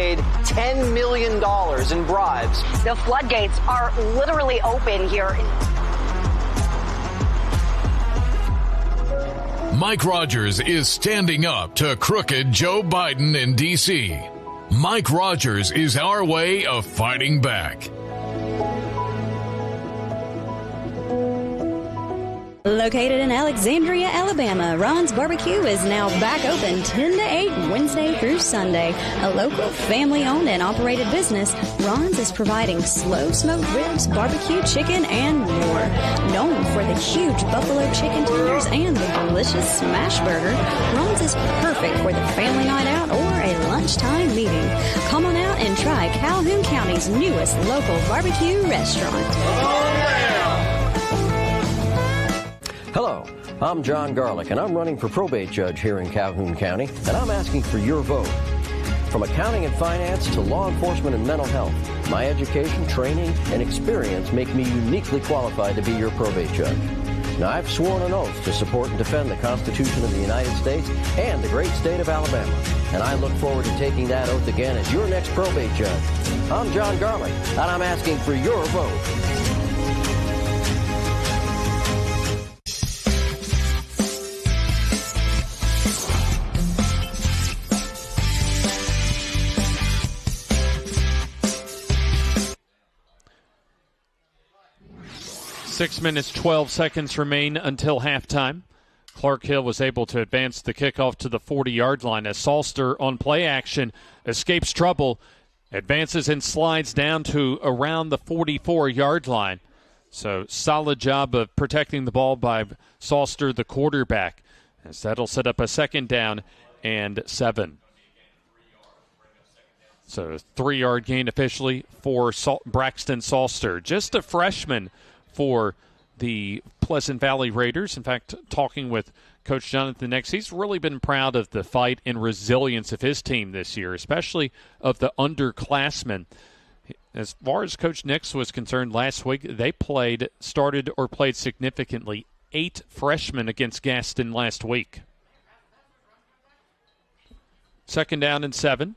paid $10 million in bribes. The floodgates are literally open here. Mike Rogers is standing up to crooked Joe Biden in D.C. Mike Rogers is our way of fighting back. Located in Alexandria, Alabama, Ron's Barbecue is now back open 10 to 8 Wednesday through Sunday. A local family-owned and operated business, Ron's is providing slow-smoked ribs, barbecue chicken, and more. Known for the huge buffalo chicken tenders and the delicious smash burger, Ron's is perfect for the family night out or a lunchtime meeting. Come on out and try Calhoun County's newest local barbecue restaurant. Hello, I'm John Garlick, and I'm running for probate judge here in Calhoun County, and I'm asking for your vote. From accounting and finance to law enforcement and mental health, my education, training, and experience make me uniquely qualified to be your probate judge. Now, I've sworn an oath to support and defend the Constitution of the United States and the great state of Alabama, and I look forward to taking that oath again as your next probate judge. I'm John Garlick, and I'm asking for your vote. 6 minutes, 12 seconds remain until halftime. Clark Hill was able to advance the kickoff to the 40-yard line as Salster on play action escapes trouble, advances and slides down to around the 44-yard line. So solid job of protecting the ball by Salster, the quarterback, as that'll set up a 2nd down and 7. So 3-yard gain officially for Braxton Salster. Just a freshman for the Pleasant Valley Raiders. In fact, talking with Coach Jonathan Nix, he's really been proud of the fight and resilience of his team this year, especially of the underclassmen. As far as Coach Nix was concerned last week, they started significantly 8 freshmen against Gaston last week. 2nd down and 7.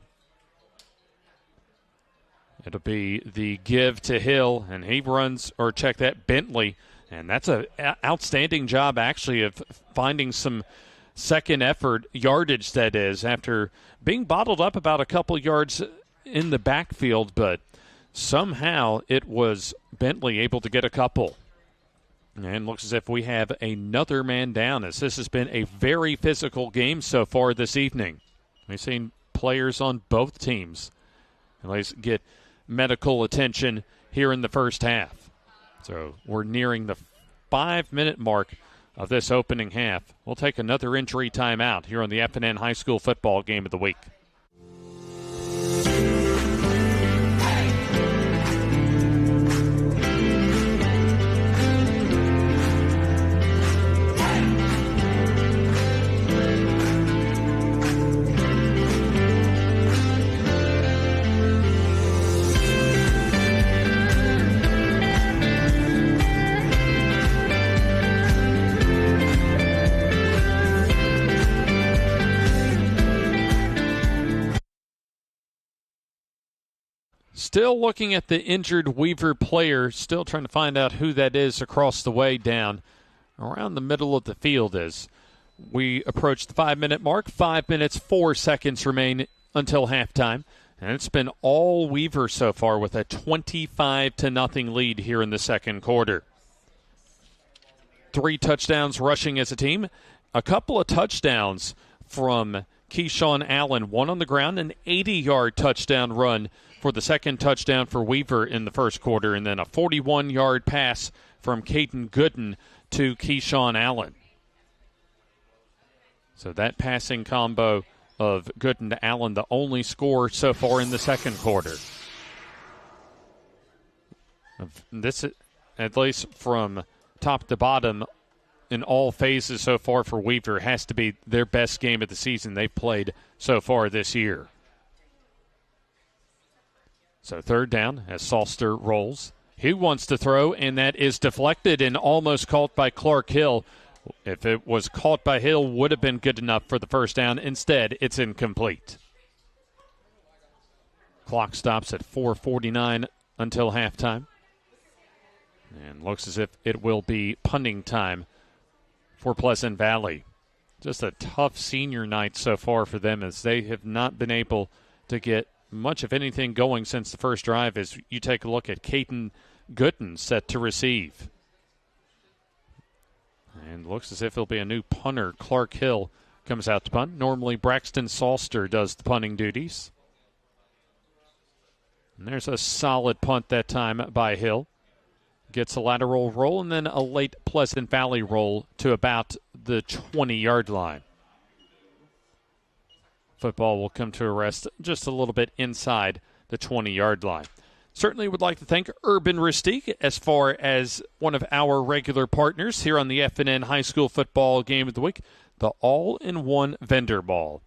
It'll be the give to Hill, and he runs, or check that, Bentley. And that's an outstanding job, actually, of finding some second effort yardage, that is, after being bottled up about a couple yards in the backfield. But somehow it was Bentley able to get a couple. And looks as if we have another man down, as this has been a very physical game so far this evening. We've seen players on both teams at least get medical attention here in the first half. So we're nearing the 5-minute mark of this opening half. We'll take another injury timeout here on the FNN High School Football Game of the Week. Still looking at the injured Weaver player, still trying to find out who that is across the way down around the middle of the field as we approach the 5-minute mark. 5 minutes, 4 seconds remain until halftime. And it's been all Weaver so far with a 25-0 lead here in the second quarter. 3 touchdowns rushing as a team. A couple of touchdowns from Keyshawn Allen, one on the ground, an 80-yard touchdown run for the second touchdown for Weaver in the first quarter, and then a 41-yard pass from Caden Gooden to Keyshawn Allen. So that passing combo of Gooden to Allen, the only score so far in the second quarter. This, at least from top to bottom, in all phases so far for Weaver, has to be their best game of the season they've played so far this year. So 3rd down as Salster rolls. He wants to throw, and that is deflected and almost caught by Clark Hill. If it was caught by Hill, would have been good enough for the first down. Instead, it's incomplete. Clock stops at 4:49 until halftime. And looks as if it will be punting time for Pleasant Valley. Just a tough senior night so far for them, as they have not been able to get much of anything going since the first drive, as you take a look at Caden Gooden set to receive. And looks as if it'll be a new punter. Clark Hill comes out to punt. Normally Braxton Salster does the punting duties. And there's a solid punt that time by Hill. Gets a lateral roll and then a late Pleasant Valley roll to about the 20-yard line. Football will come to a rest just a little bit inside the 20-yard line. Certainly would like to thank Urban Rustique as far as one of our regular partners here on the FNN High School Football Game of the Week, the all-in-one vendor ball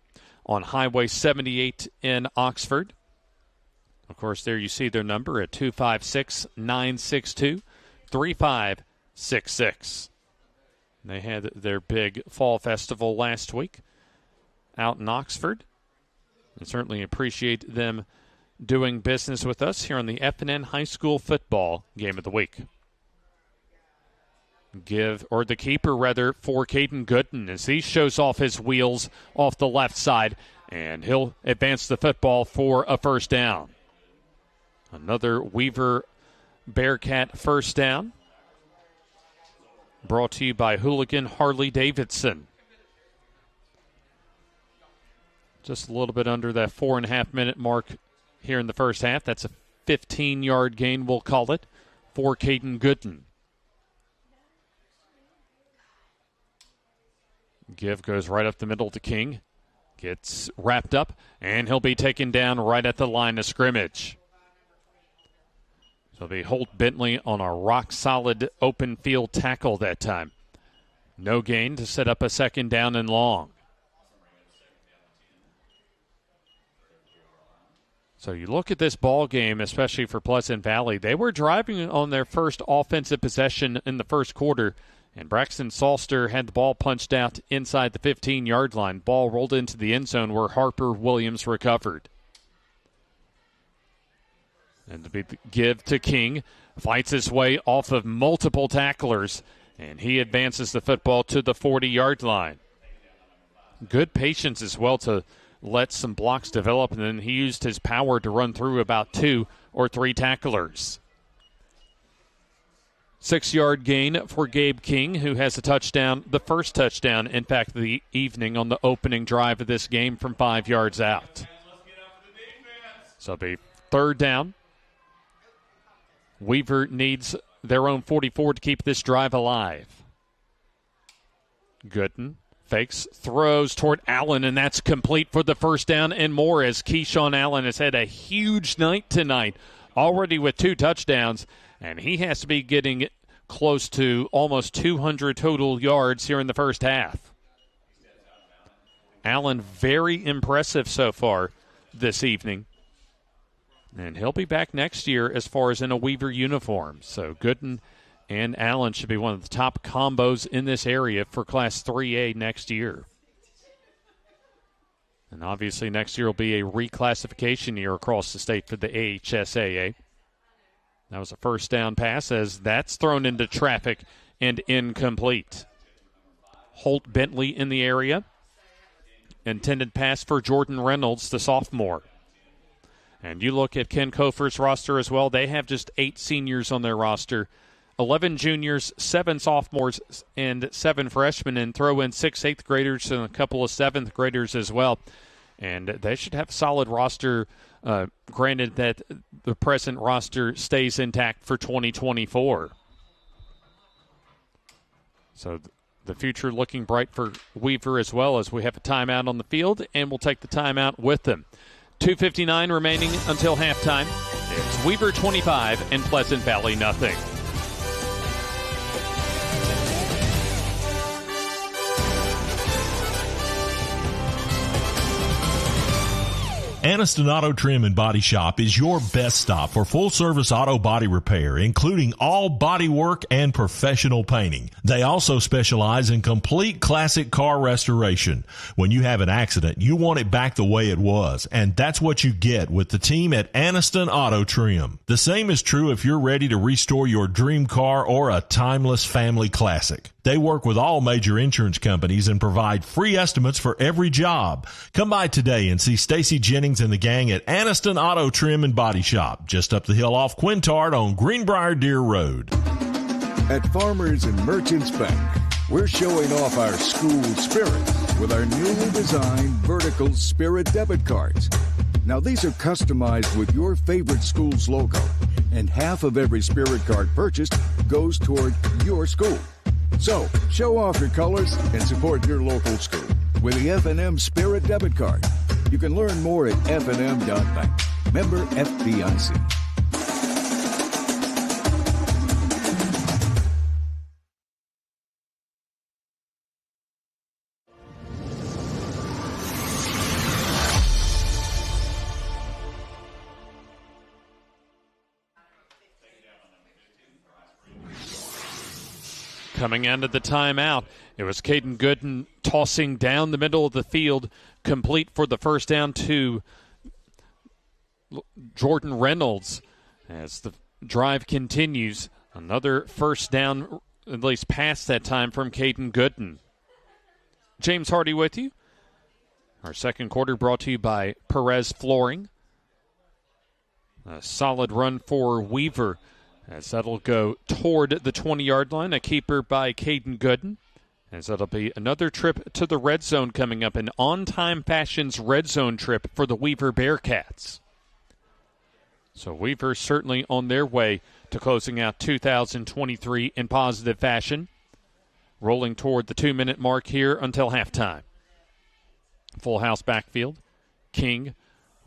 on Highway 78 in Oxford. Of course, there you see their number at 256-962-3566. They had their big fall festival last week out in Oxford. And certainly appreciate them doing business with us here on the FNN High School Football Game of the Week. The keeper for Caden Gooden, as he shows off his wheels off the left side, and he'll advance the football for a first down. Another Weaver Bearcat first down. Brought to you by Hooligan Harley Davidson. Just a little bit under that 4.5-minute mark here in the first half. That's a 15-yard gain, we'll call it, for Caden Gooden. Give goes right up the middle to King. Gets wrapped up, and he'll be taken down right at the line of scrimmage. So it'll be Holt Bentley on a rock-solid open field tackle that time. No gain to set up a second down and long. So you look at this ball game, especially for Pleasant Valley. They were driving on their first offensive possession in the first quarter, and Braxton Salster had the ball punched out inside the 15-yard line. Ball rolled into the end zone where Harper Williams recovered. And the give to King. Fights his way off of multiple tacklers, and he advances the football to the 40-yard line. Good patience as well to let some blocks develop, and then he used his power to run through about 2 or 3 tacklers. 6-yard gain for Gabe King, who has a touchdown, the first touchdown, in fact, of the evening on the opening drive of this game from 5 yards out. So it'll be third down. Weaver needs their own 44 to keep this drive alive. Gooden fakes, throws toward Allen, and that's complete for the first down and more, as Keyshawn Allen has had a huge night tonight, already with 2 touchdowns, and he has to be getting close to almost 200 total yards here in the first half. Allen very impressive so far this evening. And he'll be back next year as far as in a Weaver uniform. So Gooden and Allen should be one of the top combos in this area for Class 3A next year. And obviously next year will be a reclassification year across the state for the AHSAA. That was a first down pass, as that's thrown into traffic and incomplete. Holt Bentley in the area. Intended pass for Jordan Reynolds, the sophomore. And you look at Ken Kofer's roster as well. They have just 8 seniors on their roster, 11 juniors, 7 sophomores, and 7 freshmen, and throw in 6 8th graders and a couple of 7th graders as well. And they should have a solid roster, granted that the present roster stays intact for 2024. So the future looking bright for Weaver as well, as we have a timeout on the field, and we'll take the timeout with them. 2:59 remaining until halftime. It's Weaver 25 and Pleasant Valley nothing. Aniston Auto Trim and Body Shop is your best stop for full-service auto body repair, including all body work and professional painting. They also specialize in complete classic car restoration. When you have an accident, you want it back the way it was, and that's what you get with the team at Aniston Auto Trim. The same is true if you're ready to restore your dream car or a timeless family classic. They work with all major insurance companies and provide free estimates for every job. Come by today and see Stacy Jennings and the gang at Aniston Auto Trim and Body Shop, just up the hill off Quintard on Greenbrier Deer Road. At Farmers and Merchants Bank, we're showing off our school spirit with our newly designed vertical Spirit debit cards. Now, these are customized with your favorite school's logo, and half of every Spirit card purchased goes toward your school. So, show off your colors and support your local school with the FNN Spirit debit card. You can learn more at fnm.bank. Member FDIC. Coming out of the timeout, it was Caden Gooden tossing down the middle of the field, complete for the first down to Jordan Reynolds. As the drive continues, another first down, at least past that time, from Caden Gooden. James Hardy with you. Our second quarter brought to you by Perez Flooring. A solid run for Weaver, as that'll go toward the 20-yard line. A keeper by Caden Gooden, as that'll be another trip to the red zone coming up, an on-time fashion's red zone trip for the Weaver Bearcats. So Weaver certainly on their way to closing out 2023 in positive fashion, rolling toward the 2-minute mark here until halftime. Full house backfield. King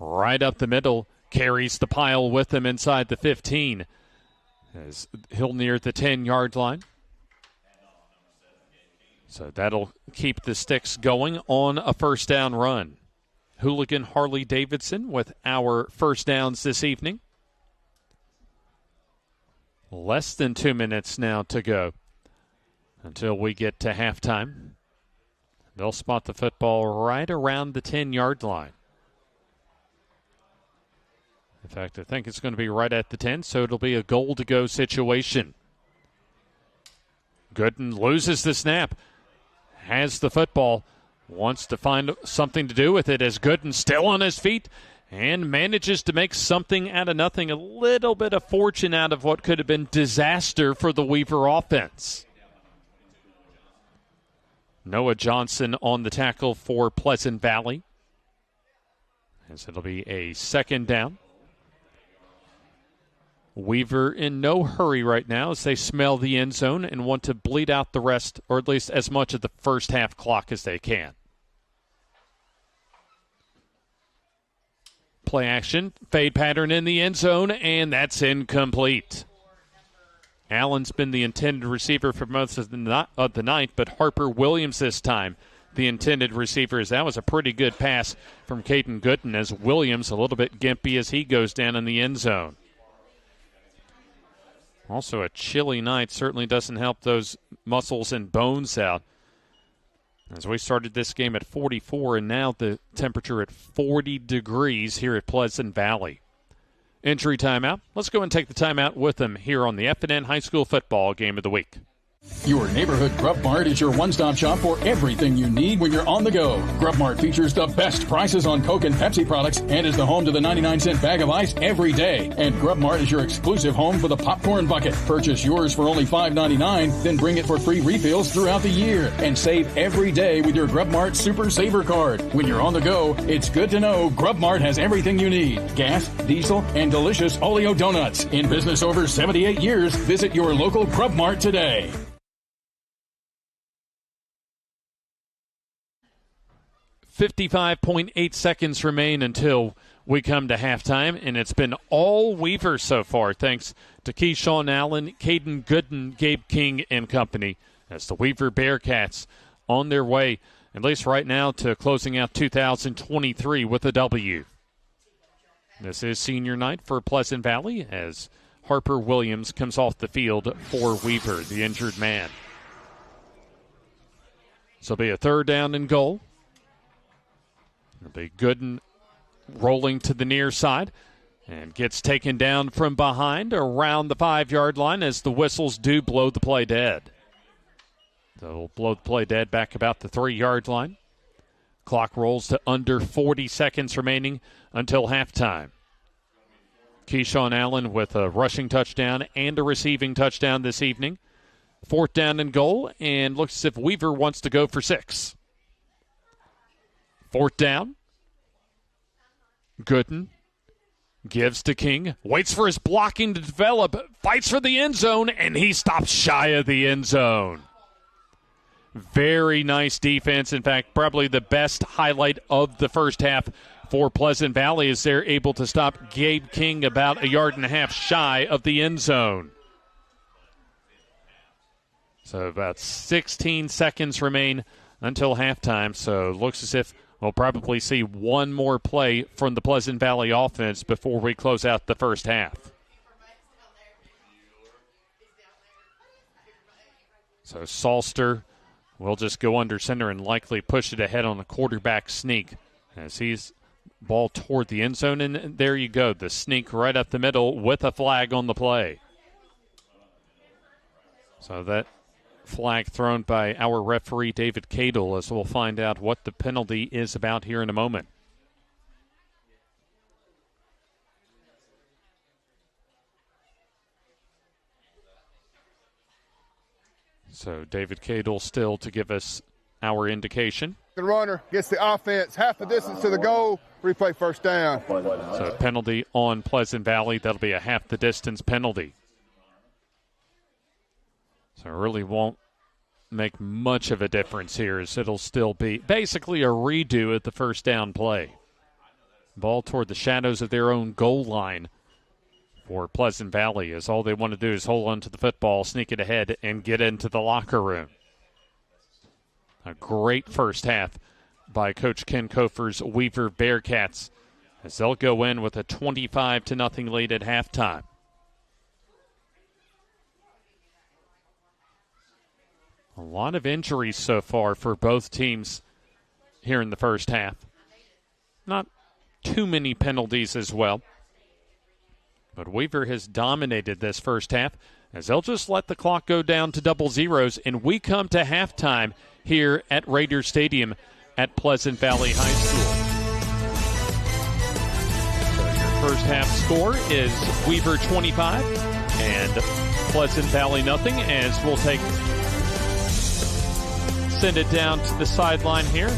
right up the middle, carries the pile with him inside the 15. As he'll near the 10-yard line. So that'll keep the Sticks going on a first down run. Hooligan Harley Davidson with our first downs this evening. Less than 2 minutes now to go until we get to halftime. They'll spot the football right around the 10-yard line. In fact, I think it's going to be right at the 10, so it'll be a goal-to-go situation. Gooden loses the snap, has the football, wants to find something to do with it as Gooden still on his feet and manages to make something out of nothing, a little bit of fortune out of what could have been disaster for the Weaver offense. Noah Johnson on the tackle for Pleasant Valley, as it'll be a second down. Weaver in no hurry right now as they smell the end zone and want to bleed out the rest, or at least as much of the first half clock as they can. Play action, fade pattern in the end zone, and that's incomplete. Allen's been the intended receiver for most of the night, but Harper Williams this time the intended receiver, as that was a pretty good pass from Caden Gooden, as Williams a little bit gimpy as he goes down in the end zone. Also, a chilly night certainly doesn't help those muscles and bones out. As we started this game at 44, and now the temperature at 40 degrees here at Pleasant Valley. Injury timeout. Let's go and take the timeout with them here on the FNN High School Football Game of the Week. Your neighborhood Grub Mart is your one-stop shop for everything you need when you're on the go. Grub Mart features the best prices on Coke and Pepsi products and is the home to the 99-cent bag of ice every day. And Grub Mart is your exclusive home for the popcorn bucket. Purchase yours for only $5.99, then bring it for free refills throughout the year. And save every day with your Grub Mart Super Saver card. When you're on the go, it's good to know Grub Mart has everything you need. Gas, diesel, and delicious Oleo donuts. In business over 78 years, visit your local Grub Mart today. 55.8 seconds remain until we come to halftime, and it's been all Weaver so far, thanks to Keyshawn Allen, Caden Gooden, Gabe King, and company, as the Weaver Bearcats on their way, at least right now, to closing out 2023 with a W. This is senior night for Pleasant Valley as Harper Williams comes off the field for Weaver, the injured man. So it'll be a 3rd down and goal. It'll be Gooden rolling to the near side and gets taken down from behind around the 5-yard line as the whistles do blow the play dead. They'll blow the play dead back about the 3-yard line. Clock rolls to under 40 seconds remaining until halftime. Keyshawn Allen with a rushing touchdown and a receiving touchdown this evening. 4th down and goal, and looks as if Weaver wants to go for 6. 4th down. Gooden gives to King, waits for his blocking to develop, fights for the end zone, and he stops shy of the end zone. Very nice defense. In fact, probably the best highlight of the first half for Pleasant Valley is they're able to stop Gabe King about 1.5 yards shy of the end zone. So about 16 seconds remain until halftime. So it looks as if we'll probably see one more play from the Pleasant Valley offense before we close out the first half. So Salster will just go under center and likely push it ahead on a quarterback sneak as he's ball toward the end zone. And there you go, the sneak right up the middle with a flag on the play. So that flag thrown by our referee, David Cadle, as we'll find out what the penalty is about here in a moment. So David Cadle still to give us our indication. The runner gets the offense half the distance to the goal, replay 1st down. So penalty on Pleasant Valley. That'll be a half the distance penalty. So it really won't make much of a difference here, as it'll still be basically a redo at the 1st down play. Ball toward the shadows of their own goal line for Pleasant Valley, as all they want to do is hold on to the football, sneak it ahead, and get into the locker room. A great first half by Coach Ken Kofer's Weaver Bearcats, as they'll go in with a 25-0 lead at halftime. A lot of injuries so far for both teams here in the first half. Not too many penalties as well. But Weaver has dominated this first half, as they'll just let the clock go down to double zeros, and we come to halftime here at Raider Stadium at Pleasant Valley High School. So your first half score is Weaver 25 and Pleasant Valley nothing, as we'll send it down to the sideline here,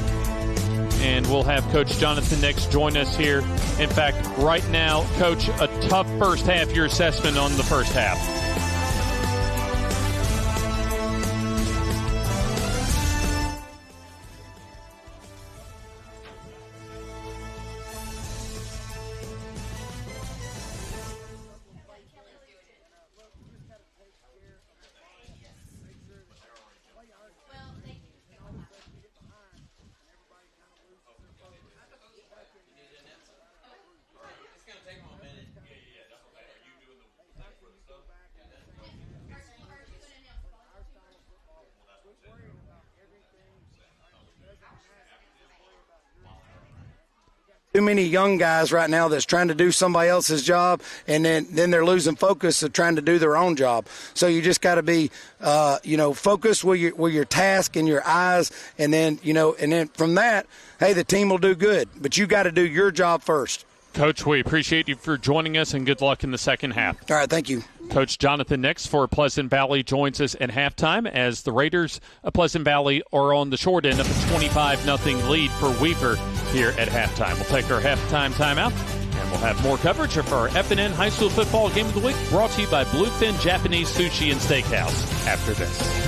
and we'll have Coach Jonathan Nix join us here. In fact, right now, Coach, a tough first half. Your assessment on the first half? Too many young guys right now that's trying to do somebody else's job, and then they're losing focus of trying to do their own job. So you just got to be, focused with your task and your eyes, and then from that, hey, the team will do good. But you got to do your job first. Coach, we appreciate you for joining us, and good luck in the second half. All right, thank you. Coach Jonathan Nix for Pleasant Valley joins us at halftime, as the Raiders of Pleasant Valley are on the short end of a 25-0 lead for Weaver here at halftime. We'll take our halftime timeout, and we'll have more coverage of our FNN High School Football Game of the Week, brought to you by Bluefin Japanese Sushi and Steakhouse after this.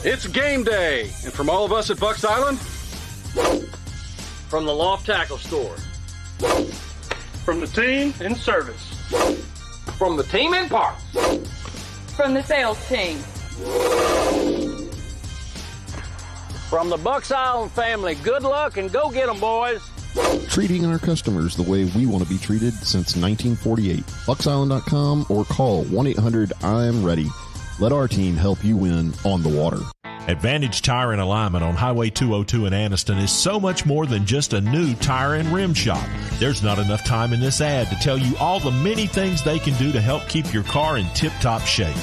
It's game day, and from all of us at Bucks Island, from the Loft Tackle Store, from the team in service, from the team in parts, from the sales team, from the Bucks Island family. Good luck and go get 'em, boys. Treating our customers the way we want to be treated since 1948. BucksIsland.com or call 1-800-I'm-READY. Let our team help you win on the water. Advantage Tire and Alignment on Highway 202 in Anniston is so much more than just a new tire and rim shop. There's not enough time in this ad to tell you all the many things they can do to help keep your car in tip-top shape.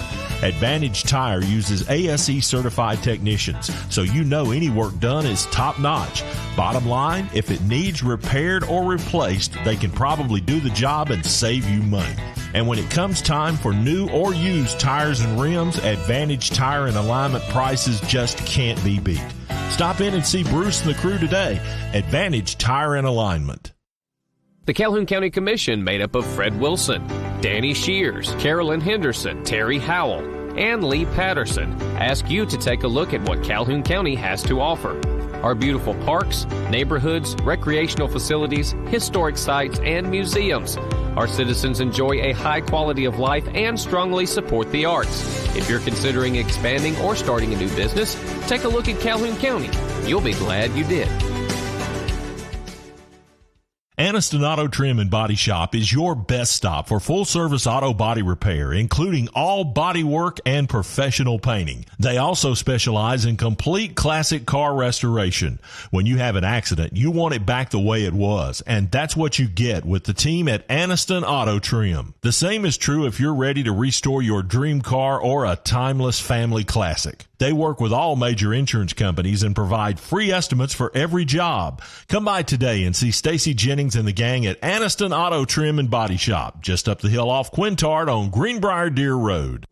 Advantage Tire uses ASE certified technicians, so you know any work done is top-notch. Bottom line, if it needs repaired or replaced, they can probably do the job and save you money. And when it comes time for new or used tires and rims, Advantage Tire and Alignment prices just can't be beat. Stop in and see Bruce and the crew today. Advantage Tire and Alignment. The Calhoun County Commission, made up of Fred Wilson, Danny Shears, Carolyn Henderson, Terry Howell, and Lee Patterson, ask you to take a look at what Calhoun County has to offer. Our beautiful parks, neighborhoods, recreational facilities, historic sites, and museums. Our citizens enjoy a high quality of life and strongly support the arts. If you're considering expanding or starting a new business, take a look at Calhoun County. You'll be glad you did. Anniston Auto Trim and Body Shop is your best stop for full-service auto body repair, including all body work and professional painting. They also specialize in complete classic car restoration. When you have an accident, you want it back the way it was, and that's what you get with the team at Anniston Auto Trim. The same is true if you're ready to restore your dream car or a timeless family classic. They work with all major insurance companies and provide free estimates for every job. Come by today and see Stacy Jennings and the gang at Anniston Auto Trim and Body Shop, just up the hill off Quintard on Greenbrier Deer Road.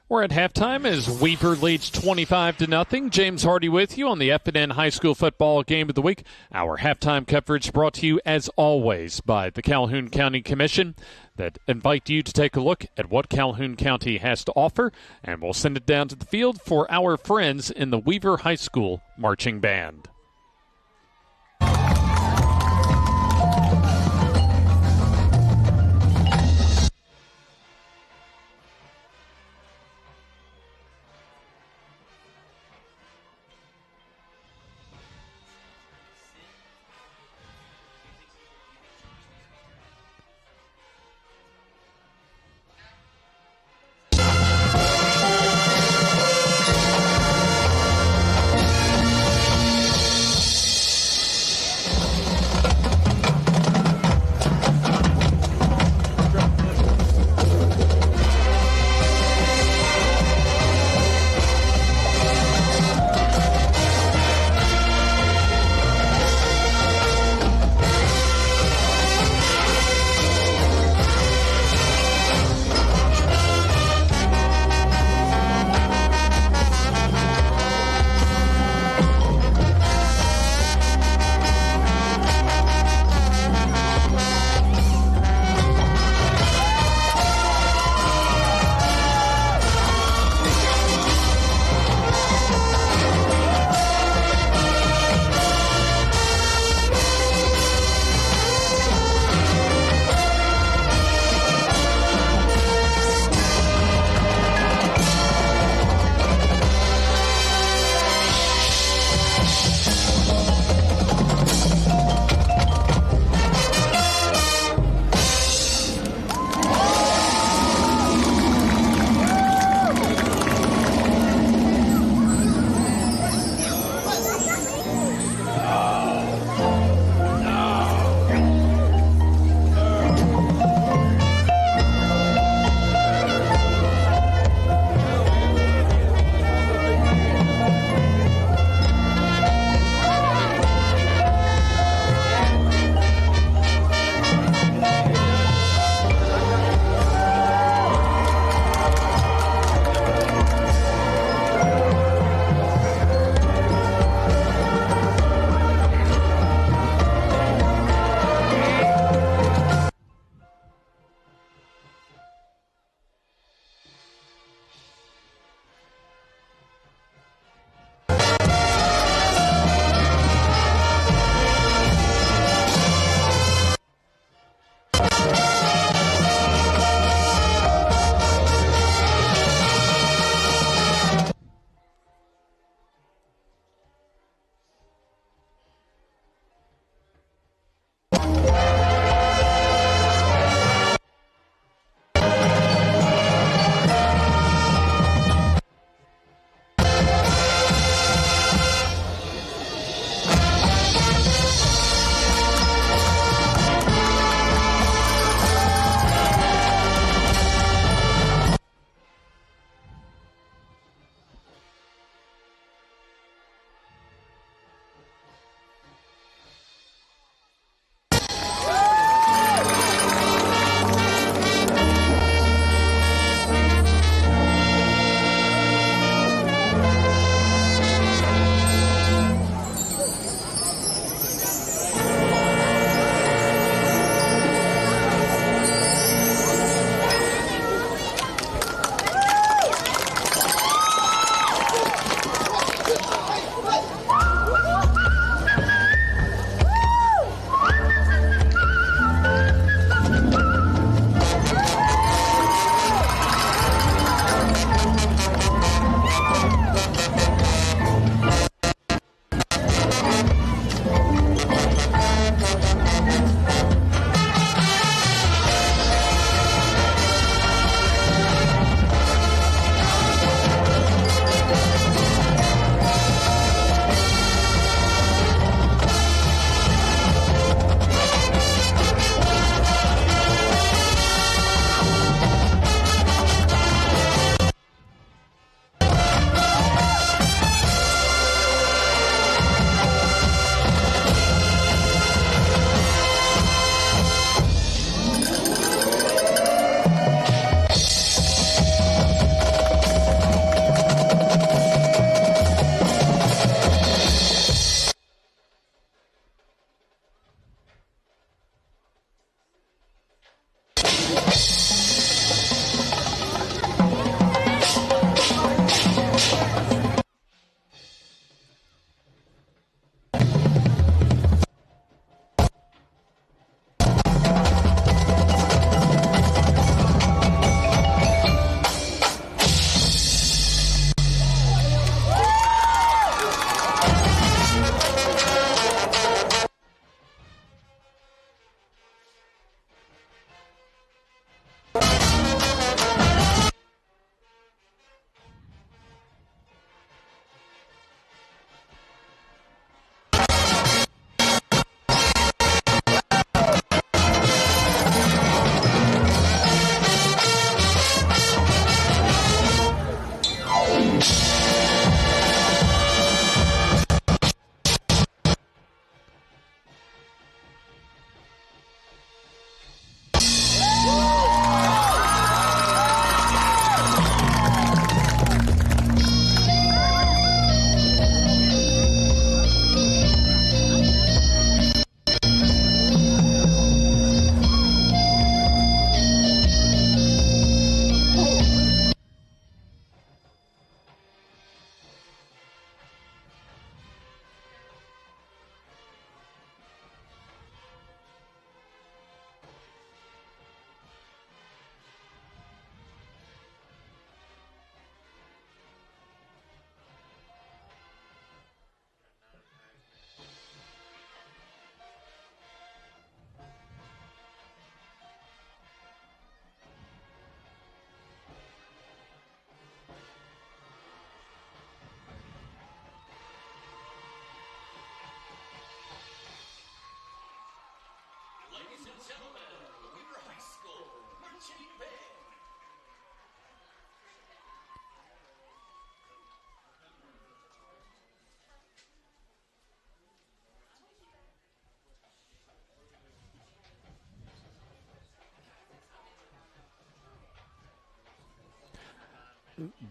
We're at halftime as Weaver leads 25-0. James Hardy with you on the FNN High School Football Game of the Week. Our halftime coverage brought to you, as always, by the Calhoun County Commission that invite you to take a look at what Calhoun County has to offer, and we'll send it down to the field for our friends in the Weaver High School Marching Band.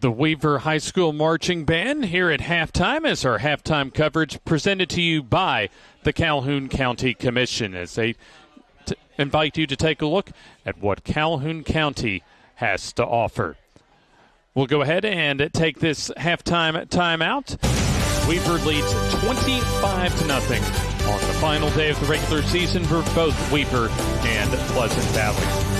The Weaver High School Marching Band here at halftime as our halftime coverage presented to you by the Calhoun County Commission as they invite you to take a look at what Calhoun County has to offer. We'll go ahead and take this halftime timeout. Weaver leads 25-0 on the final day of the regular season for both Weaver and Pleasant Valley.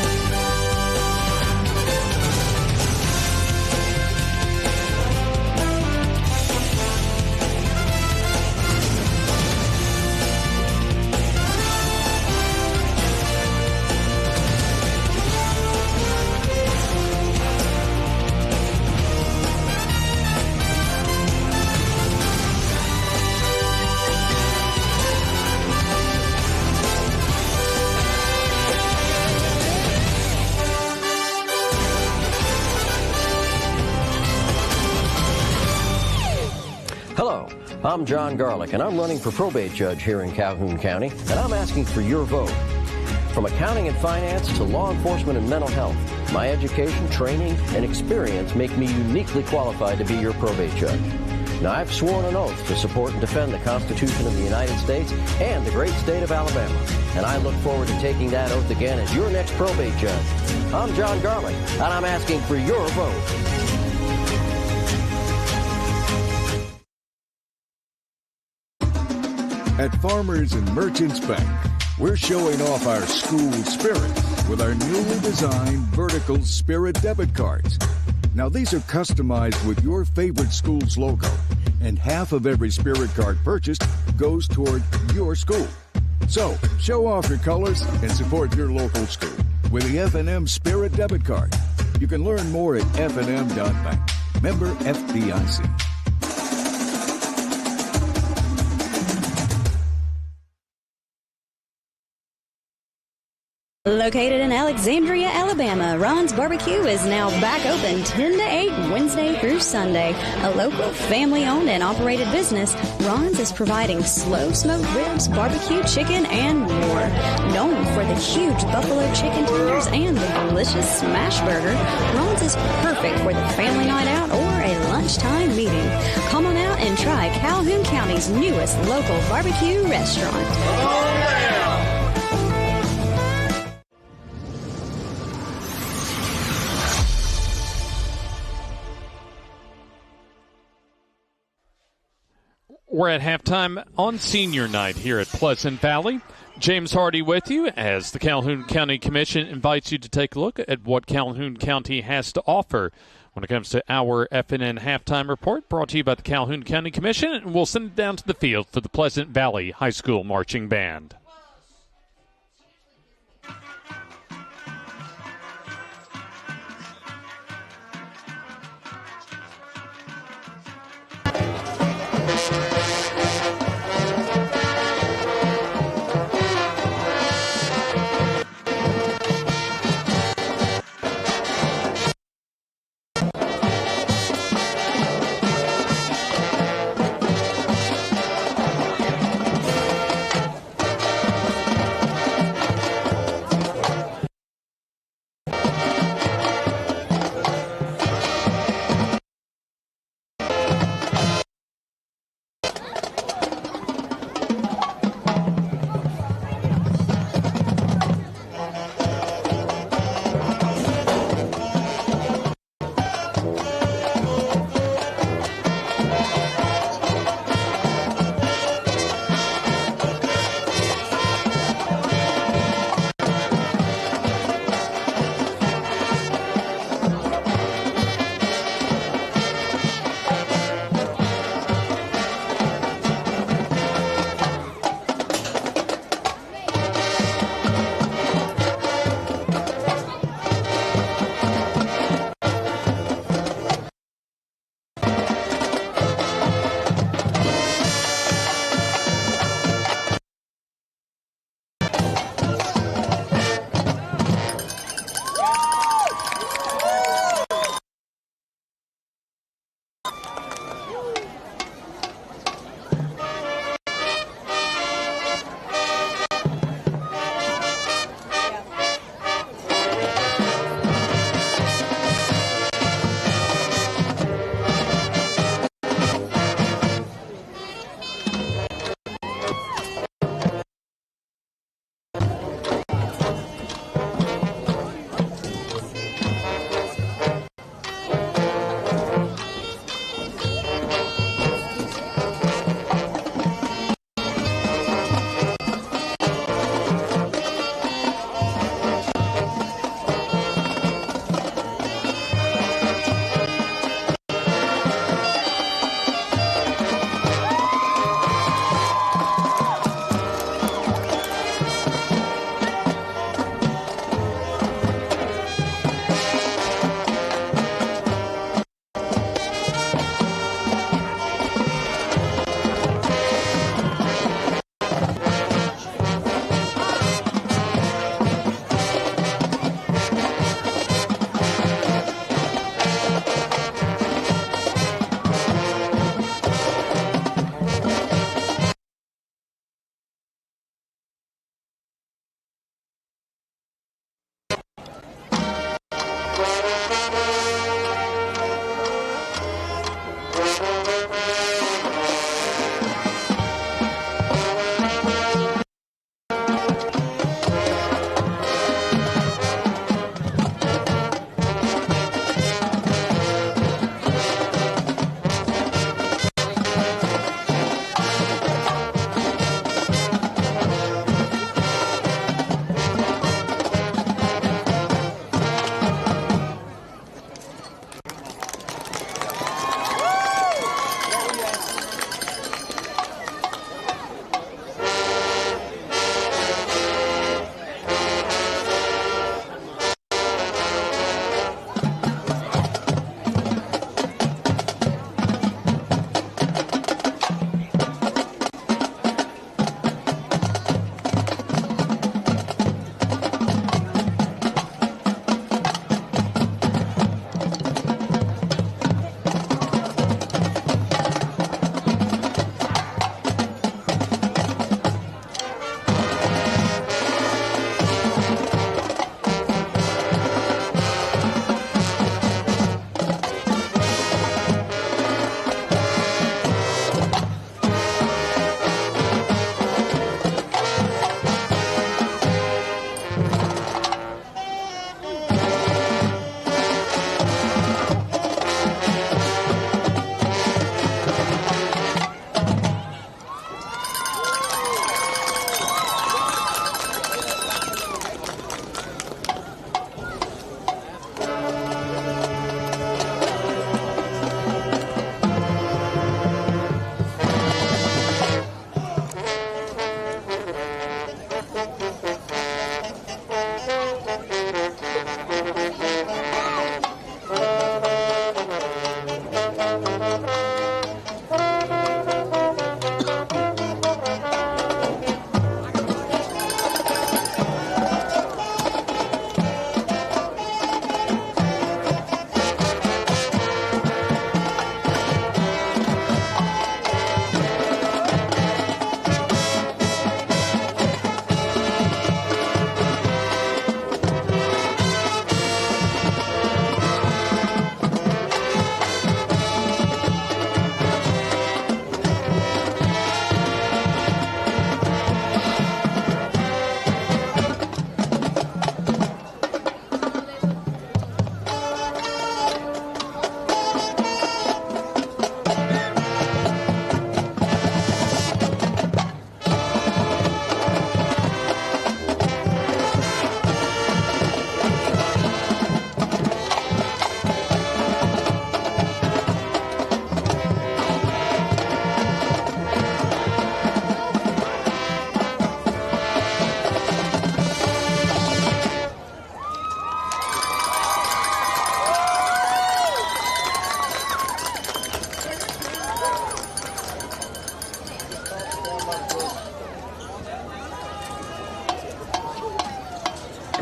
Hello, I'm John Garlick, and I'm running for probate judge here in Calhoun County, and I'm asking for your vote. From accounting and finance to law enforcement and mental health, my education, training, and experience make me uniquely qualified to be your probate judge. Now, I've sworn an oath to support and defend the Constitution of the United States and the great state of Alabama, and I look forward to taking that oath again as your next probate judge. I'm John Garlick, and I'm asking for your vote. At Farmers and Merchants Bank, we're showing off our school spirit with our newly designed vertical Spirit debit cards. Now, these are customized with your favorite school's logo, and half of every Spirit card purchased goes toward your school. So, show off your colors and support your local school with the FNN Spirit debit card. You can learn more at fnn.bank. Member FDIC. Located in Alexandria, Alabama, Ron's Barbecue is now back open 10 to 8 Wednesday through Sunday. A local family-owned and operated business, Ron's is providing slow-smoked ribs, barbecue chicken, and more. Known for the huge buffalo chicken tenders and the delicious smash burger, Ron's is perfect for the family night out or a lunchtime meeting. Come on out and try Calhoun County's newest local barbecue restaurant. We're at halftime on senior night here at Pleasant Valley. James Hardy with you as the Calhoun County Commission invites you to take a look at what Calhoun County has to offer when it comes to our FNN halftime report, brought to you by the Calhoun County Commission, and we'll send it down to the field for the Pleasant Valley High School Marching Band.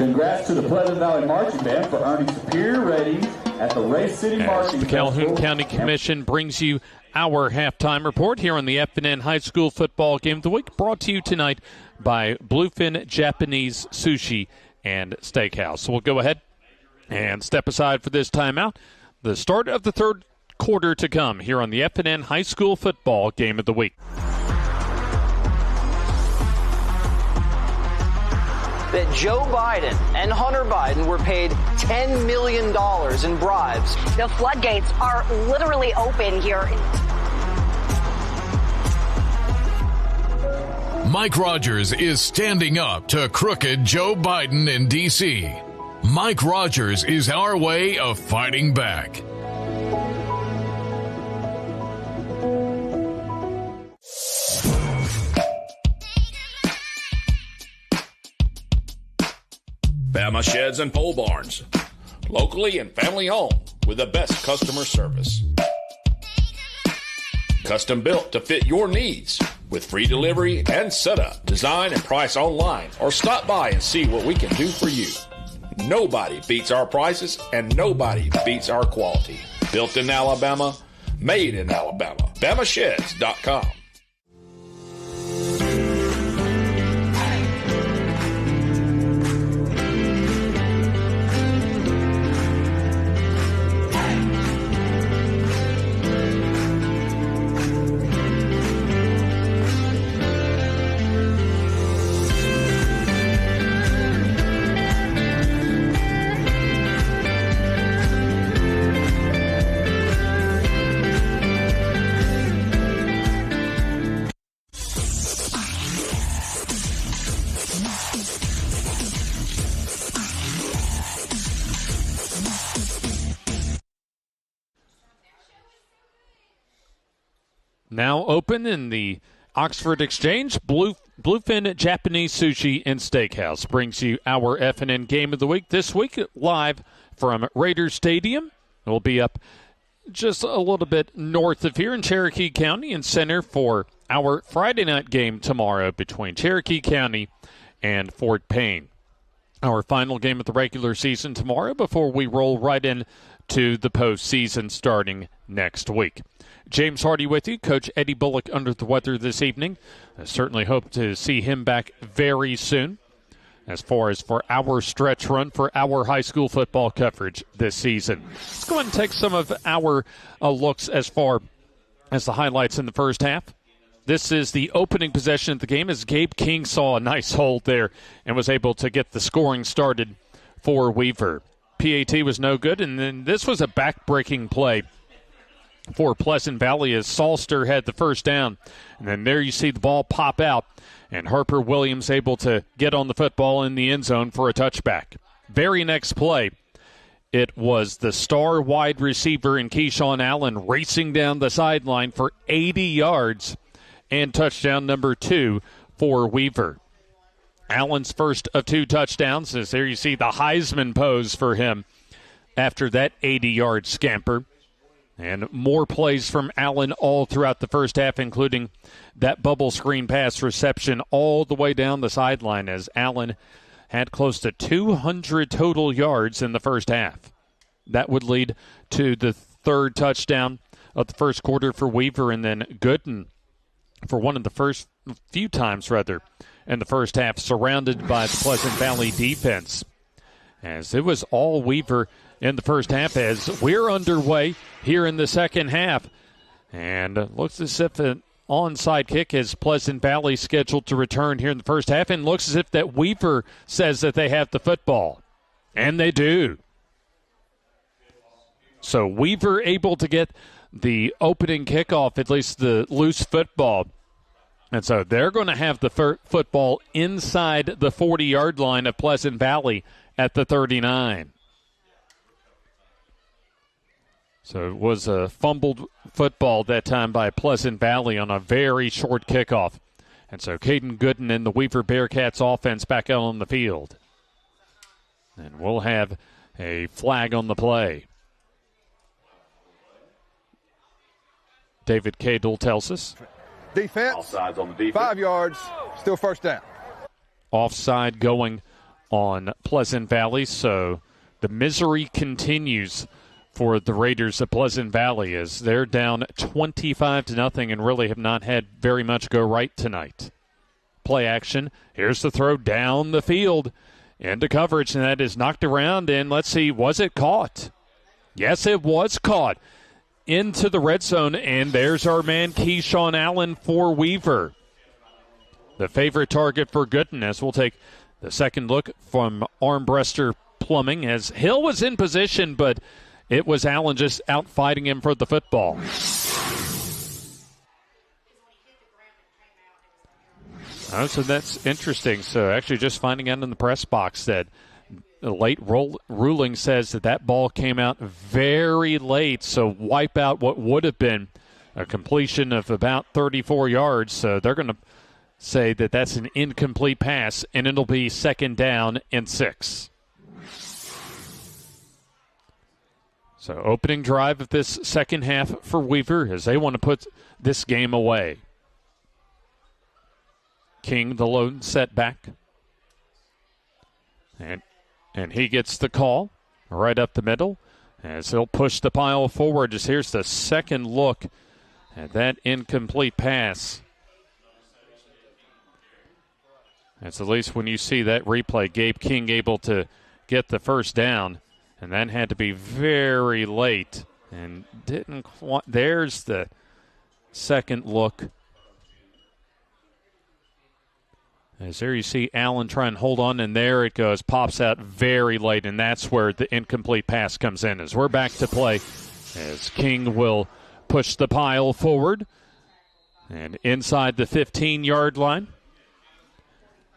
Congrats to the Pleasant Valley Marching Band for earning superior ratings at the Race City Marching The Calhoun Festival. County Commission brings you our halftime report here on the FNN High School Football Game of the Week, brought to you tonight by Bluefin Japanese Sushi and Steakhouse. So we'll go ahead and step aside for this timeout. The start of the third quarter to come here on the FNN High School Football Game of the Week. That Joe Biden and Hunter Biden were paid $10 million in bribes. The floodgates are literally open here. Mike Rogers is standing up to crooked Joe Biden in D.C. Mike Rogers is our way of fighting back. Bama Sheds and Pole Barns. Locally and family owned with the best customer service. Custom built to fit your needs with free delivery and setup. Design and price online or stop by and see what we can do for you. Nobody beats our prices and nobody beats our quality. Built in Alabama, made in Alabama. BamaSheds.com. Now open in the Oxford Exchange, Bluefin Japanese Sushi and Steakhouse brings you our FNN Game of the Week this week live from Raiders Stadium. We'll be up just a little bit north of here in Cherokee County and center for our Friday night game tomorrow between Cherokee County and Fort Payne. Our final game of the regular season tomorrow before we roll right in to the postseason starting next week. James Hardy with you. Coach Eddie Bullock under the weather this evening. I certainly hope to see him back very soon as far as for our stretch run for our high school football coverage this season. Let's go ahead and take some of our looks as far as the highlights in the first half. This is the opening possession of the game as Gabe King saw a nice hold there and was able to get the scoring started for Weaver. PAT was no good, and then this was a back-breaking play for Pleasant Valley as Salster had the first down. And then there you see the ball pop out, and Harper Williams able to get on the football in the end zone for a touchback. Very next play, it was the star wide receiver in Keyshawn Allen racing down the sideline for 80 yards and touchdown number 2 for Weaver. Allen's first of 2 touchdowns, as there you see the Heisman pose for him after that 80-yard scamper. And more plays from Allen all throughout the first half, including that bubble screen pass reception all the way down the sideline as Allen had close to 200 total yards in the first half. That would lead to the third touchdown of the first quarter for Weaver, and then Gooden for one of the first few times, in the first half, surrounded by the Pleasant Valley defense. As it was all Weaver in the first half as we're underway here in the second half. And looks as if an onside kick is Pleasant Valley scheduled to return here in the first half, and looks as if that Weaver says that they have the football. And they do. So Weaver able to get the opening kickoff, at least the loose football. And so they're going to have the football inside the 40-yard line of Pleasant Valley at the 39. So it was a fumbled football that time by Pleasant Valley on a very short kickoff. And so Caden Gooden and the Weaver Bearcats offense back out on the field. And we'll have a flag on the play. David Cadle tells us. Defense, Offsides on the defense. 5 yards, still first down. Offside going on Pleasant Valley. So the misery continues for the Raiders of Pleasant Valley as they're down 25-0 and really have not had very much go right tonight. Play action. Here's the throw down the field into coverage, and that is knocked around. And let's see, was it caught? Yes, it was caught into the red zone, and there's our man Keyshawn Allen for Weaver. The favorite target for Gooden, as we'll take the second look from Armbruster Plumbing, as Hill was in position, but it was Allen just out fighting him for the football. Oh, so that's interesting. So actually just finding out in the press box that the late ruling says that ball came out very late, so wipe out what would have been a completion of about 34 yards. So they're going to say that that's an incomplete pass, and it'll be 2nd down and 6. So opening drive of this second half for Weaver as they want to put this game away. King, the lone setback. And he gets the call right up the middle as he'll push the pile forward. As here's the second look at that incomplete pass. That's at least when you see that replay, Gabe King able to get the first down. And that had to be very late. And didn't quite. There's the second look. As there you see Allen try and hold on, and there it goes. Pops out very late, and that's where the incomplete pass comes in. As we're back to play, as King will push the pile forward. And inside the 15-yard line.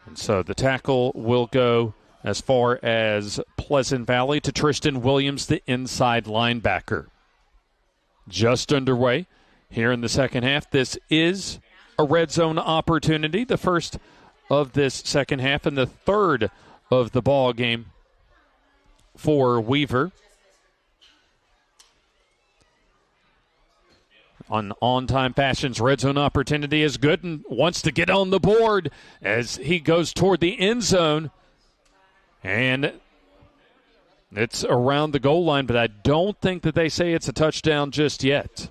And so the tackle will go as far as Pleasant Valley to Tristan Williams, the inside linebacker. Just underway here in the second half. This is a red zone opportunity, the first of this second half and the third of the ball game for Weaver. On-time fashions, red zone opportunity is good and wants to get on the board as he goes toward the end zone. And it's around the goal line, but I don't think that they say it's a touchdown just yet.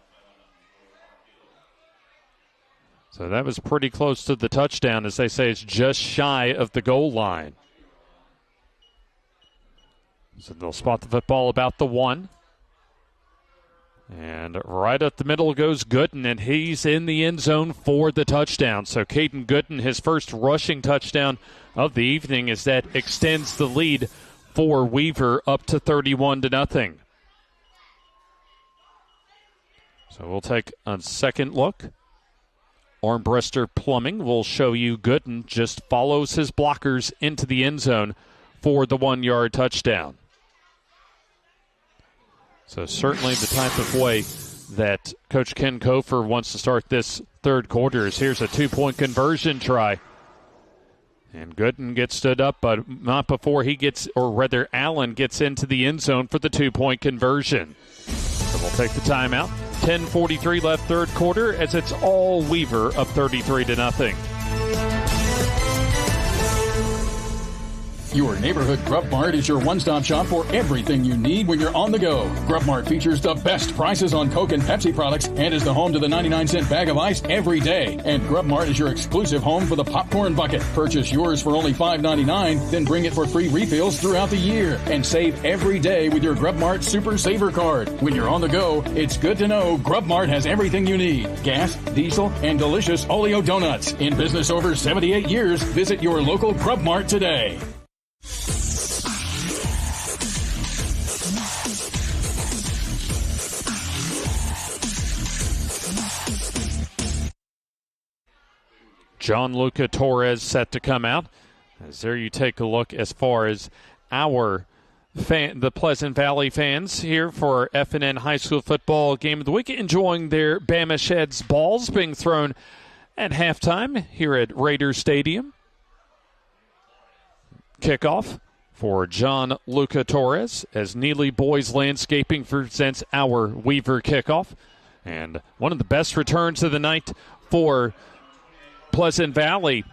So that was pretty close to the touchdown, as they say it's just shy of the goal line. So they'll spot the football about the 1. And right up the middle goes Gooden, and he's in the end zone for the touchdown. So Caden Gooden, his first rushing touchdown of the evening, as that extends the lead for Weaver up to 31-0. So we'll take a second look. Armbruster Plumbing will show you Gooden just follows his blockers into the end zone for the 1-yard touchdown. So certainly the type of way that Coach Ken Kofer wants to start this third quarter is here's a 2-point conversion try. And Gooden gets stood up, but not before he gets, or rather Allen gets into the end zone for the 2-point conversion. So we'll take the timeout. 10:43 left third quarter as it's all Weaver up 33-0. Your neighborhood Grub Mart is your one-stop shop for everything you need when you're on the go. Grub Mart features the best prices on Coke and Pepsi products and is the home to the 99-cent bag of ice every day. And Grub Mart is your exclusive home for the popcorn bucket. Purchase yours for only $5.99, then bring it for free refills throughout the year. And save every day with your Grub Mart Super Saver Card. When you're on the go, it's good to know Grub Mart has everything you need. Gas, diesel, and delicious Oleo donuts. In business over 78 years, visit your local Grub Mart today. Gianluca Torres set to come out. As there you take a look as far as the Pleasant Valley fans here for FNN High School Football Game of the Week, enjoying their Bama Sheds balls being thrown at halftime here at Raiders Stadium. Kickoff for Gianluca Torres as Neely Boys Landscaping presents our Weaver kickoff. And one of the best returns of the night for Pleasant Valley,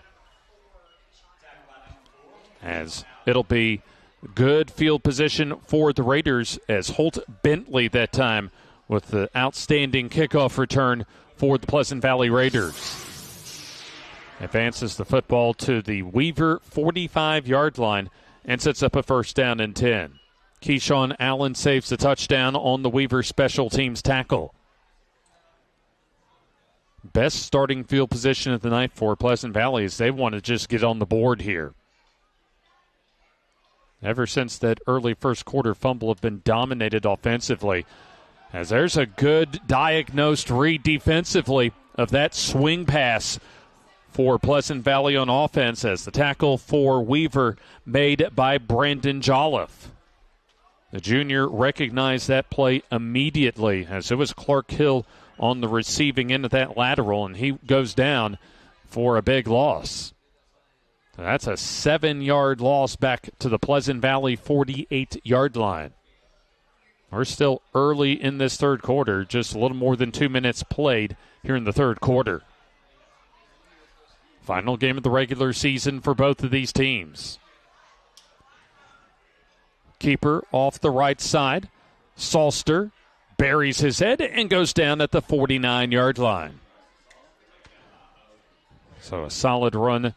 as it'll be good field position for the Raiders as Holt Bentley that time with the outstanding kickoff return for the Pleasant Valley Raiders. Advances the football to the Weaver 45-yard line and sets up a first down and 10. Keyshawn Allen saves the touchdown on the Weaver special teams tackle. Best starting field position of the night for Pleasant Valley as they want to just get on the board here. Ever since that early first quarter fumble have been dominated offensively. As there's a good diagnosed read defensively of that swing pass for Pleasant Valley on offense as the tackle for Weaver made by Brandon Jolliffe. The junior recognized that play immediately as it was Clark Hill on the receiving end of that lateral, and he goes down for a big loss. So that's a 7-yard loss back to the Pleasant Valley 48-yard line. We're still early in this third quarter, just a little more than 2 minutes played here in the third quarter. Final game of the regular season for both of these teams. Keeper off the right side. Salster buries his head and goes down at the 49-yard line. So a solid run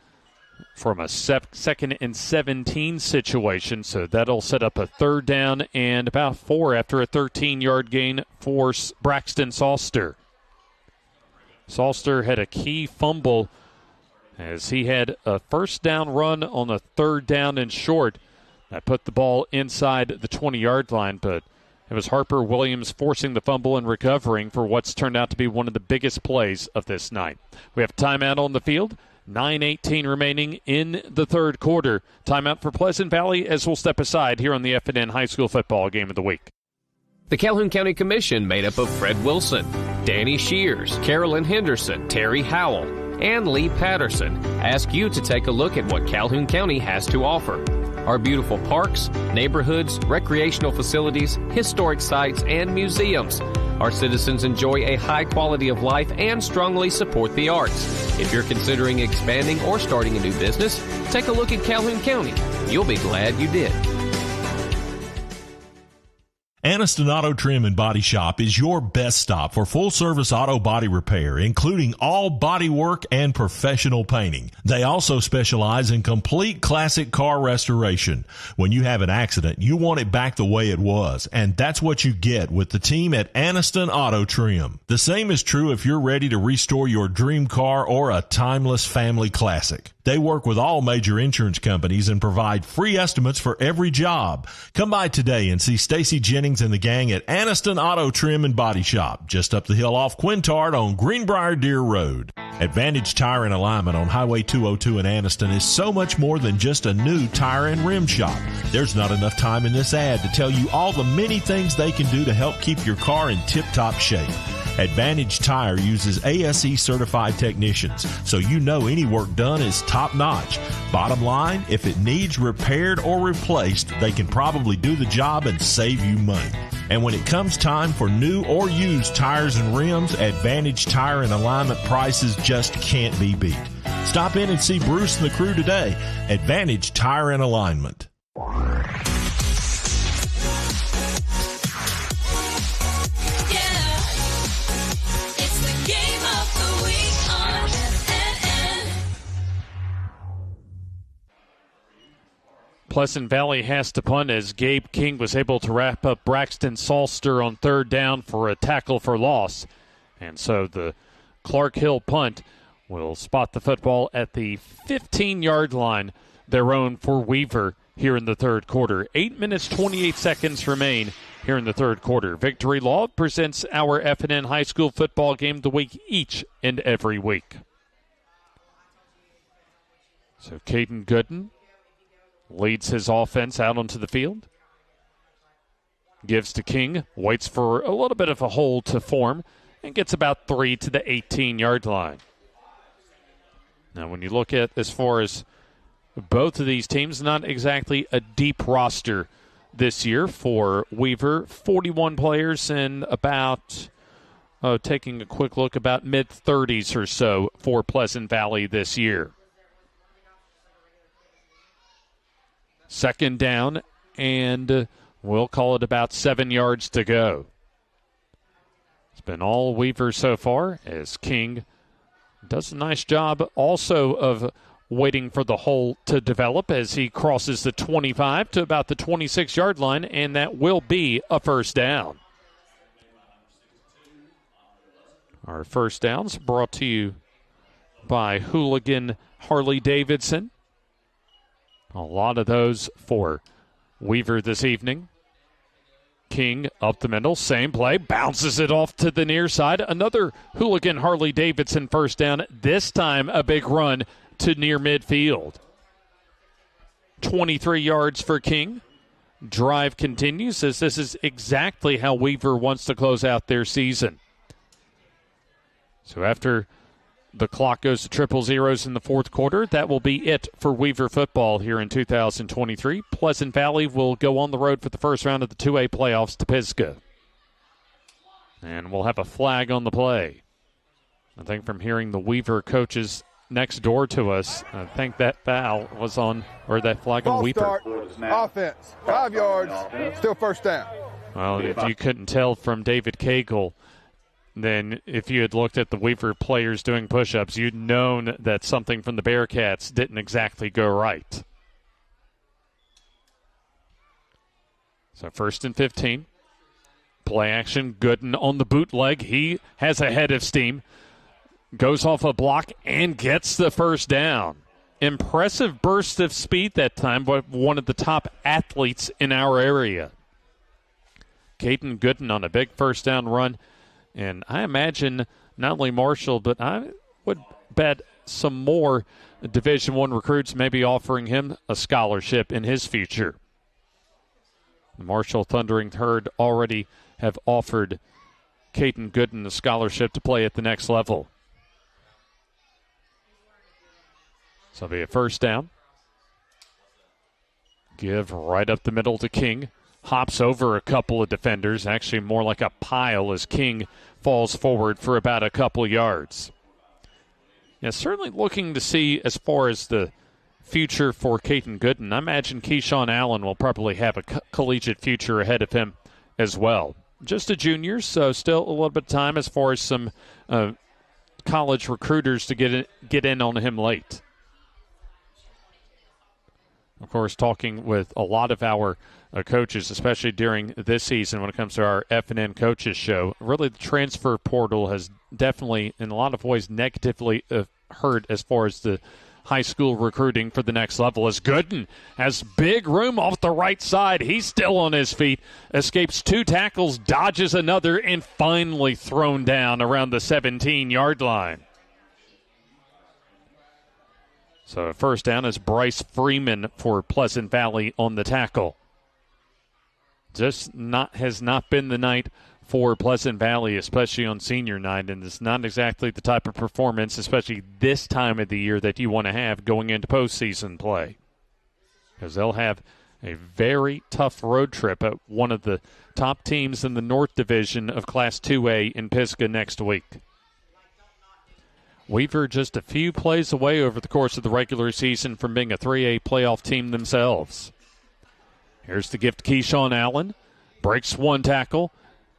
from a second and 17 situation. So that'll set up a third down and about 4 after a 13-yard gain for Braxton Salster. Salster had a key fumble as he had a first down run on a third down and short. That put the ball inside the 20-yard line, but it was Harper Williams forcing the fumble and recovering for what's turned out to be one of the biggest plays of this night. We have timeout on the field. 9:18 remaining in the third quarter. Timeout for Pleasant Valley as we'll step aside here on the FNN High School Football Game of the Week. The Calhoun County Commission, made up of Fred Wilson, Danny Shears, Carolyn Henderson, Terry Howell, and Lee Patterson, ask you to take a look at what Calhoun County has to offer. Our beautiful parks, neighborhoods, recreational facilities, historic sites, and museums. Our citizens enjoy a high quality of life and strongly support the arts. If you're considering expanding or starting a new business, take a look at Calhoun County. You'll be glad you did. Aniston Auto Trim and Body Shop is your best stop for full-service auto body repair, including all body work and professional painting. They also specialize in complete classic car restoration. When you have an accident, you want it back the way it was, and that's what you get with the team at Aniston Auto Trim. The same is true if you're ready to restore your dream car or a timeless family classic. They work with all major insurance companies and provide free estimates for every job. Come by today and see Stacy Jennings and the gang at Aniston Auto Trim and Body Shop, just up the hill off Quintard on Greenbrier Deer Road. Advantage Tire and Alignment on Highway 202 in Aniston is so much more than just a new tire and rim shop. There's not enough time in this ad to tell you all the many things they can do to help keep your car in tip-top shape. Advantage Tire uses ASE certified technicians, so you know any work done is top-notch. Bottom line, if it needs repaired or replaced, they can probably do the job and save you money. And when it comes time for new or used tires and rims, Advantage Tire and Alignment prices just can't be beat. Stop in and see Bruce and the crew today. Advantage Tire and Alignment. Pleasant Valley has to punt as Gabe King was able to wrap up Braxton Salster on third down for a tackle for loss. And so the Clark Hill punt will spot the football at the 15-yard line, their own for Weaver here in the third quarter. 8 minutes, 28 seconds remain here in the third quarter. Victory Law presents our FNN High School Football Game of the Week each and every week. So Caden Gooden leads his offense out onto the field. Gives to King, waits for a little bit of a hole to form, and gets about 3 to the 18-yard line. Now, when you look at as far as both of these teams, not exactly a deep roster this year for Weaver. 41 players and about, taking a quick look, about mid-30s or so for Pleasant Valley this year. Second down, and we'll call it about 7 yards to go. It's been all Weaver so far, as King does a nice job also of waiting for the hole to develop as he crosses the 25 to about the 26-yard line, and that will be a first down. Our first downs brought to you by Hooligan Harley-Davidson. A lot of those for Weaver this evening. King up the middle, same play, bounces it off to the near side. Another Hooligan Harley-Davidson first down, this time a big run to near midfield. 23 yards for King. Drive continues as this is exactly how Weaver wants to close out their season. So after the clock goes to triple zeros in the fourth quarter, that will be it for Weaver football here in 2023. Pleasant Valley will go on the road for the first round of the 2A playoffs to Pisgah. And we'll have a flag on the play. I think from hearing the Weaver coaches next door to us, I think that foul was on, or that flag on Weaver. Start. Offense, 5 yards, still first down. Well, if you couldn't tell from David Cagle, then if you had looked at the Weaver players doing push-ups, you'd known that something from the Bearcats didn't exactly go right. So 1st and 15. Play action, Gooden on the bootleg. He has a head of steam. Goes off a block and gets the first down. Impressive burst of speed that time by one of the top athletes in our area. Caden Gooden on a big first down run. And I imagine not only Marshall, but I would bet some more Division I recruits maybe offering him a scholarship in his future. The Marshall Thundering Herd already have offered Caden Gooden a scholarship to play at the next level. So it'll be a first down. Give right up the middle to King. Hops over a couple of defenders, actually more like a pile as King falls forward for about a couple yards. Yeah, certainly looking to see as far as the future for Caden Gooden. I imagine Keyshawn Allen will probably have a collegiate future ahead of him as well. Just a junior, so still a little bit of time as far as some college recruiters to get in on him late. Of course, talking with a lot of our coaches, especially during this season when it comes to our FNN coaches show, really the transfer portal has definitely, in a lot of ways, negatively hurt as far as the high school recruiting for the next level. As Gooden has big room off the right side. He's still on his feet, escapes 2 tackles, dodges another, and finally thrown down around the 17-yard line. So first down is Bryce Freeman for Pleasant Valley on the tackle. Just has not been the night for Pleasant Valley, especially on senior night, and it's not exactly the type of performance, especially this time of the year, that you want to have going into postseason play. Because they'll have a very tough road trip at one of the top teams in the North Division of Class 2A in Pisgah next week. Weaver just a few plays away over the course of the regular season from being a 3A playoff team themselves. Here's the gift, Keyshawn Allen. Breaks 1 tackle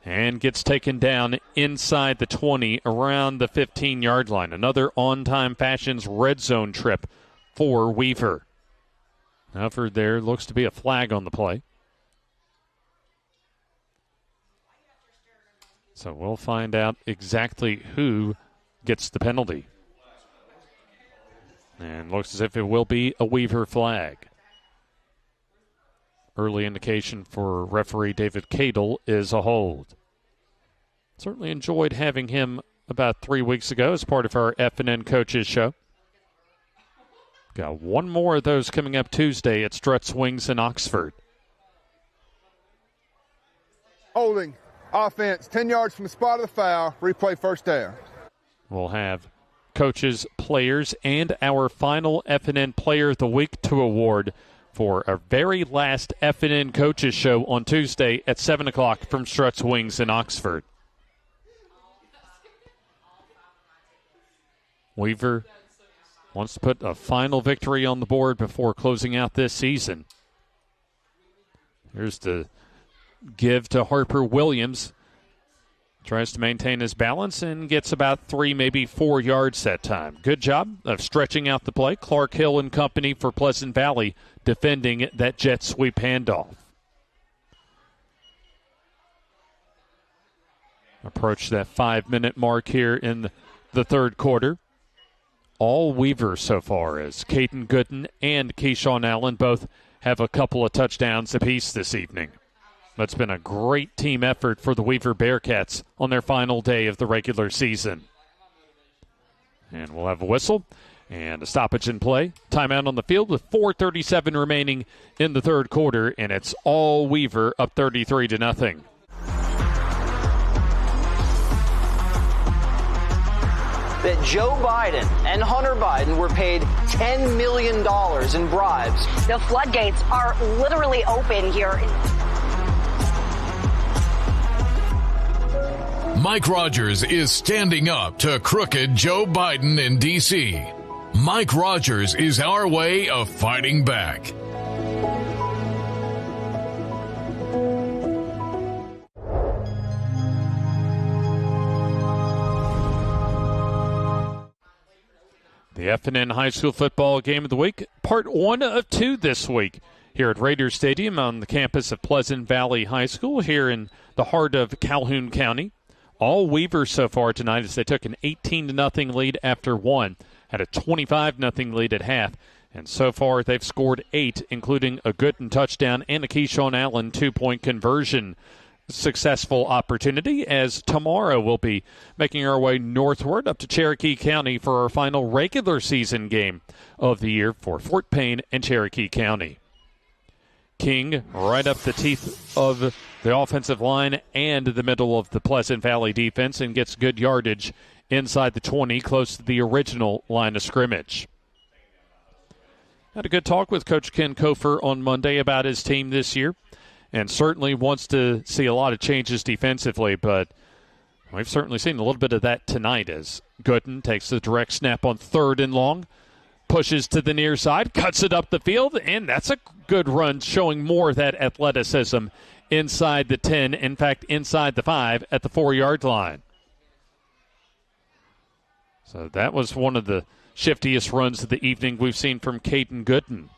and gets taken down inside the 20 around the 15-yard line. Another on-time fashions red zone trip for Weaver. However, there looks to be a flag on the play. So we'll find out exactly who gets the penalty. And looks as if it will be a Weaver flag. Early indication for referee David Cadle is a hold. Certainly enjoyed having him about 3 weeks ago as part of our FNN Coaches show. Got one more of those coming up Tuesday at Struts Wings in Oxford. Holding. Offense, 10 yards from the spot of the foul. Replay first down. We'll have coaches, players, and our final FNN Player of the Week to award for our very last FNN Coaches show on Tuesday at 7 o'clock from Struts Wings in Oxford. Weaver wants to put a final victory on the board before closing out this season. Here's the give to Harper Williams. Tries to maintain his balance and gets about 3, maybe 4 yards that time. Good job of stretching out the play. Clark Hill and company for Pleasant Valley defending that jet sweep handoff. Approach that 5-minute mark here in the third quarter. All Weaver so far as Caden Gooden and Keyshawn Allen both have a couple of touchdowns apiece this evening. It's been a great team effort for the Weaver Bearcats on their final day of the regular season. And we'll have a whistle and a stoppage in play. Timeout on the field with 4:37 remaining in the third quarter, and it's all Weaver up 33-0. That Joe Biden and Hunter Biden were paid $10 million in bribes. The floodgates are literally open here. Mike Rogers is standing up to crooked Joe Biden in D.C. Mike Rogers is our way of fighting back. The FNN High School Football Game of the Week, part 1 of 2 this week here at Raiders Stadium on the campus of Pleasant Valley High School here in the heart of Calhoun County. All Weaver so far tonight as they took an 18-0 lead after 1, had a 25-0 lead at half, and so far they've scored 8, including a Gooden touchdown and a Keyshawn Allen 2-point conversion successful opportunity, as tomorrow we'll be making our way northward up to Cherokee County for our final regular season game of the year for Fort Payne and Cherokee County. King right up the teeth of the offensive line and the middle of the Pleasant Valley defense and gets good yardage inside the 20, close to the original line of scrimmage. Had a good talk with Coach Ken Kofer on Monday about his team this year, and certainly wants to see a lot of changes defensively, but we've certainly seen a little bit of that tonight as Gooden takes the direct snap on 3rd and long, pushes to the near side, cuts it up the field, and that's a good run, showing more of that athleticism inside the 10, in fact, inside the 5 at the 4-yard line. So that was one of the shiftiest runs of the evening we've seen from Caden Gooden.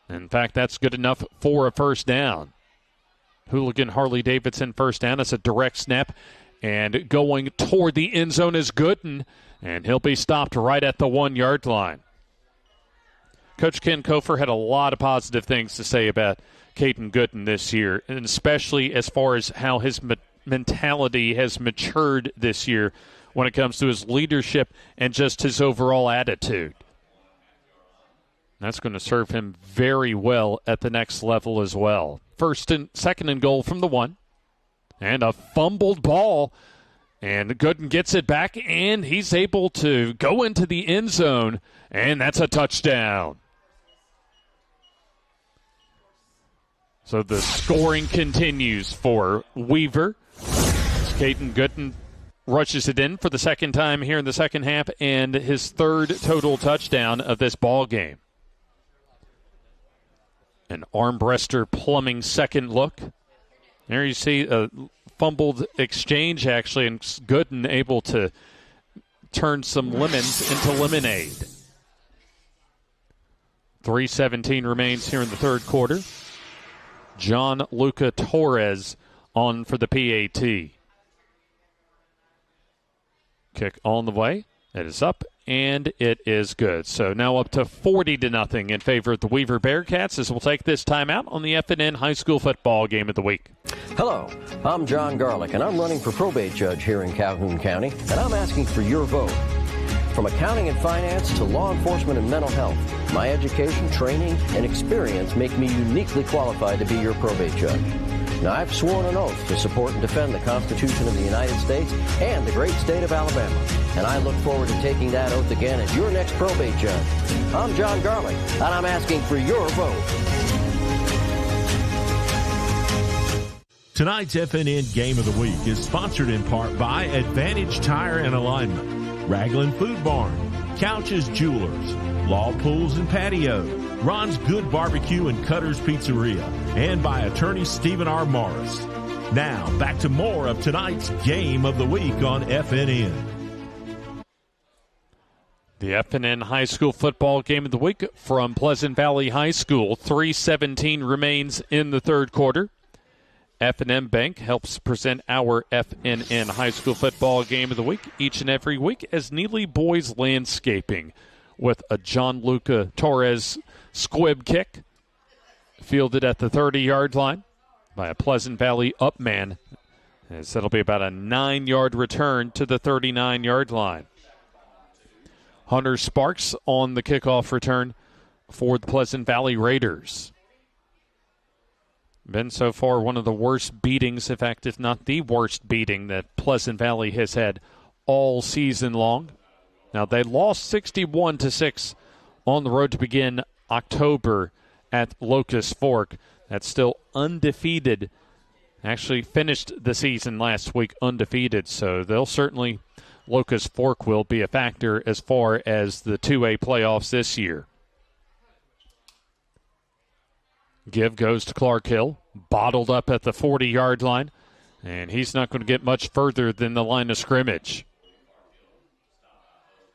In fact, that's good enough for a first down. Hooligan Harley-Davidson first down. It's a direct snap, and going toward the end zone is Gooden, and he'll be stopped right at the 1-yard line. Coach Ken Kofer had a lot of positive things to say about Caden Gooden this year, and especially as far as how his mentality has matured this year when it comes to his leadership and just his overall attitude. That's going to serve him very well at the next level as well. Second and goal from the 1, and a fumbled ball, and Gooden gets it back, and he's able to go into the end zone, and that's a touchdown. So the scoring continues for Weaver. Caden Gooden rushes it in for the second time here in the second half, and his 3rd total touchdown of this ball game. An Armbruster Plumbing second look. There you see a fumbled exchange, actually, and Gooden able to turn some lemons into lemonade. 3:17 remains here in the third quarter. John Luca Torres on for the PAT. Kick on the way. It is up, and it is good. So now up to 40-0 in favor of the Weaver Bearcats as we'll take this timeout on the FNN High School Football Game of the Week. Hello, I'm John Garlick, and I'm running for probate judge here in Calhoun County, and I'm asking for your vote. From accounting and finance to law enforcement and mental health, my education, training, and experience make me uniquely qualified to be your probate judge. Now, I've sworn an oath to support and defend the Constitution of the United States and the great state of Alabama, and I look forward to taking that oath again as your next probate judge. I'm John Garlick, and I'm asking for your vote. Tonight's FNN Game of the Week is sponsored in part by Advantage Tire and Alignment, Raglan Food Barn, Couches Jewelers, Law Pools and Patio, Ron's Good Barbecue and Cutter's Pizzeria, and by attorney Stephen R. Morris. Now, back to more of tonight's Game of the Week on FNN. The FNN High School Football Game of the Week from Pleasant Valley High School. 3:17 remains in the third quarter. FNN Bank helps present our FNN High School Football Game of the Week each and every week as Neely Boys Landscaping with a Gianluca Torres squib kick fielded at the 30-yard line by a Pleasant Valley upman, as that'll be about a 9-yard return to the 39-yard line. Hunter Sparks on the kickoff return for the Pleasant Valley Raiders. Been so far one of the worst beatings, in fact, if not the worst beating that Pleasant Valley has had all season long. Now, they lost 61-6 on the road to begin October at Locust Fork. That's still undefeated. Actually finished the season last week undefeated, so they'll certainly, Locust Fork will be a factor as far as the 2A playoffs this year. Give goes to Clark Hill, bottled up at the 40-yard line, and he's not going to get much further than the line of scrimmage.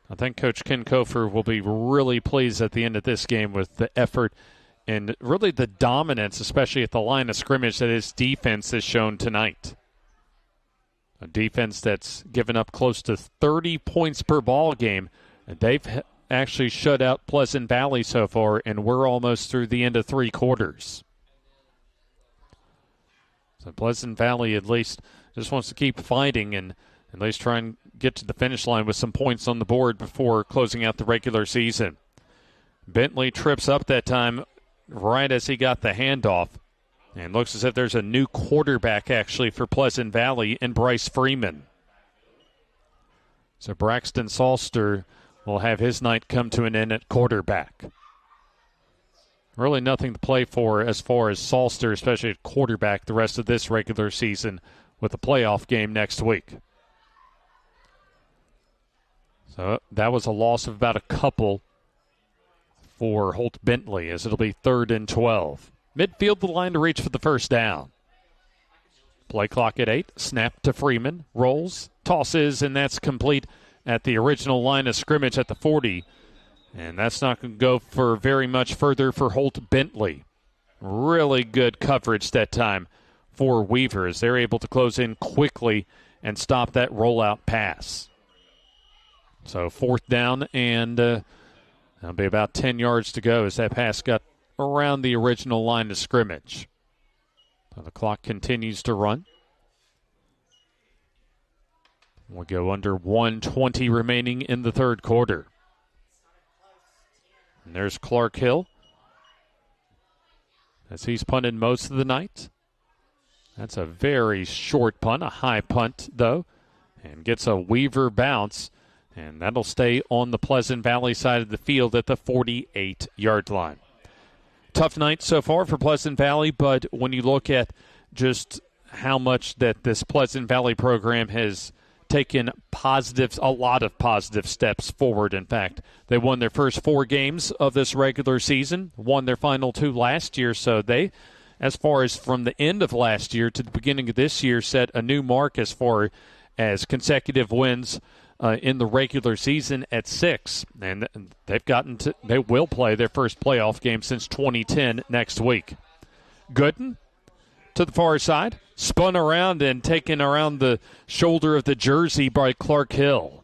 I think Coach Ken Kofer will be really pleased at the end of this game with the effort and really the dominance, especially at the line of scrimmage, that his defense has shown tonight. A defense that's given up close to 30 points per ball game. They've actually shut out Pleasant Valley so far, and we're almost through the end of three quarters. So Pleasant Valley at least just wants to keep fighting and at least try and get to the finish line with some points on the board before closing out the regular season. Bentley trips up that time right as he got the handoff. And looks as if there's a new quarterback actually for Pleasant Valley in Bryce Freeman. So Braxton Salster will have his night come to an end at quarterback. Really nothing to play for as far as Salster, especially at quarterback, the rest of this regular season with a playoff game next week. So that was a loss of about a couple for Holt Bentley, as it'll be 3rd and 12. Midfield the line to reach for the first down. Play clock at 8. Snap to Freeman. Rolls. Tosses, and that's complete at the original line of scrimmage at the 40. And that's not going to go for very much further for Holt Bentley. Really good coverage that time for Weaver as they're able to close in quickly and stop that rollout pass. So 4th down, and that'll be about 10 yards to go as that pass got around the original line of scrimmage. So the clock continues to run. We'll go under 1:20 remaining in the third quarter. And there's Clark Hill as he's punted most of the night. That's a very short punt, a high punt, though, and gets a Weaver bounce, and that'll stay on the Pleasant Valley side of the field at the 48-yard line. Tough night so far for Pleasant Valley, but when you look at just how much that this Pleasant Valley program has taken a lot of positive steps forward. In fact, they won their first 4 games of this regular season, won their final 2 last year, so they, as far as from the end of last year to the beginning of this year, set a new mark as far as consecutive wins in the regular season at 6, and they will play their first playoff game since 2010 next week. Gooden to the far side, spun around and taken around the shoulder of the jersey by Clark Hill.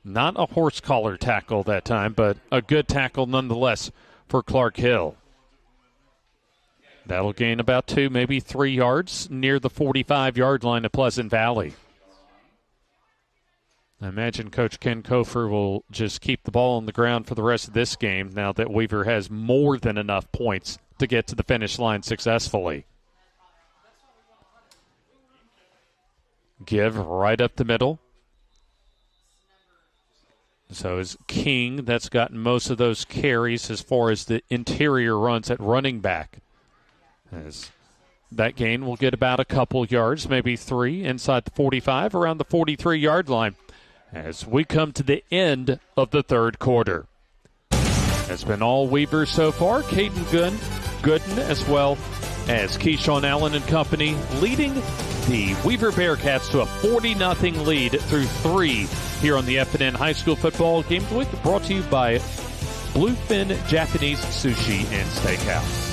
Not a horse collar tackle that time, but a good tackle nonetheless for Clark Hill. That'll gain about 2, maybe 3 yards near the 45-yard line of Pleasant Valley. I imagine Coach Ken Kofer will just keep the ball on the ground for the rest of this game now that Weaver has more than enough points to get to the finish line successfully. Give right up the middle. So is King, that's gotten most of those carries as far as the interior runs at running back. As that gain will get about a couple yards, maybe 3 inside the 45, around the 43-yard line, as we come to the end of the third quarter. It's been all Weaver so far. Caden Gooden, as well as Keyshawn Allen and company, leading the Weaver Bearcats to a 40-0 lead through 3 here on the FNN High School Football Game of the Week, brought to you by Bluefin Japanese Sushi and Steakhouse.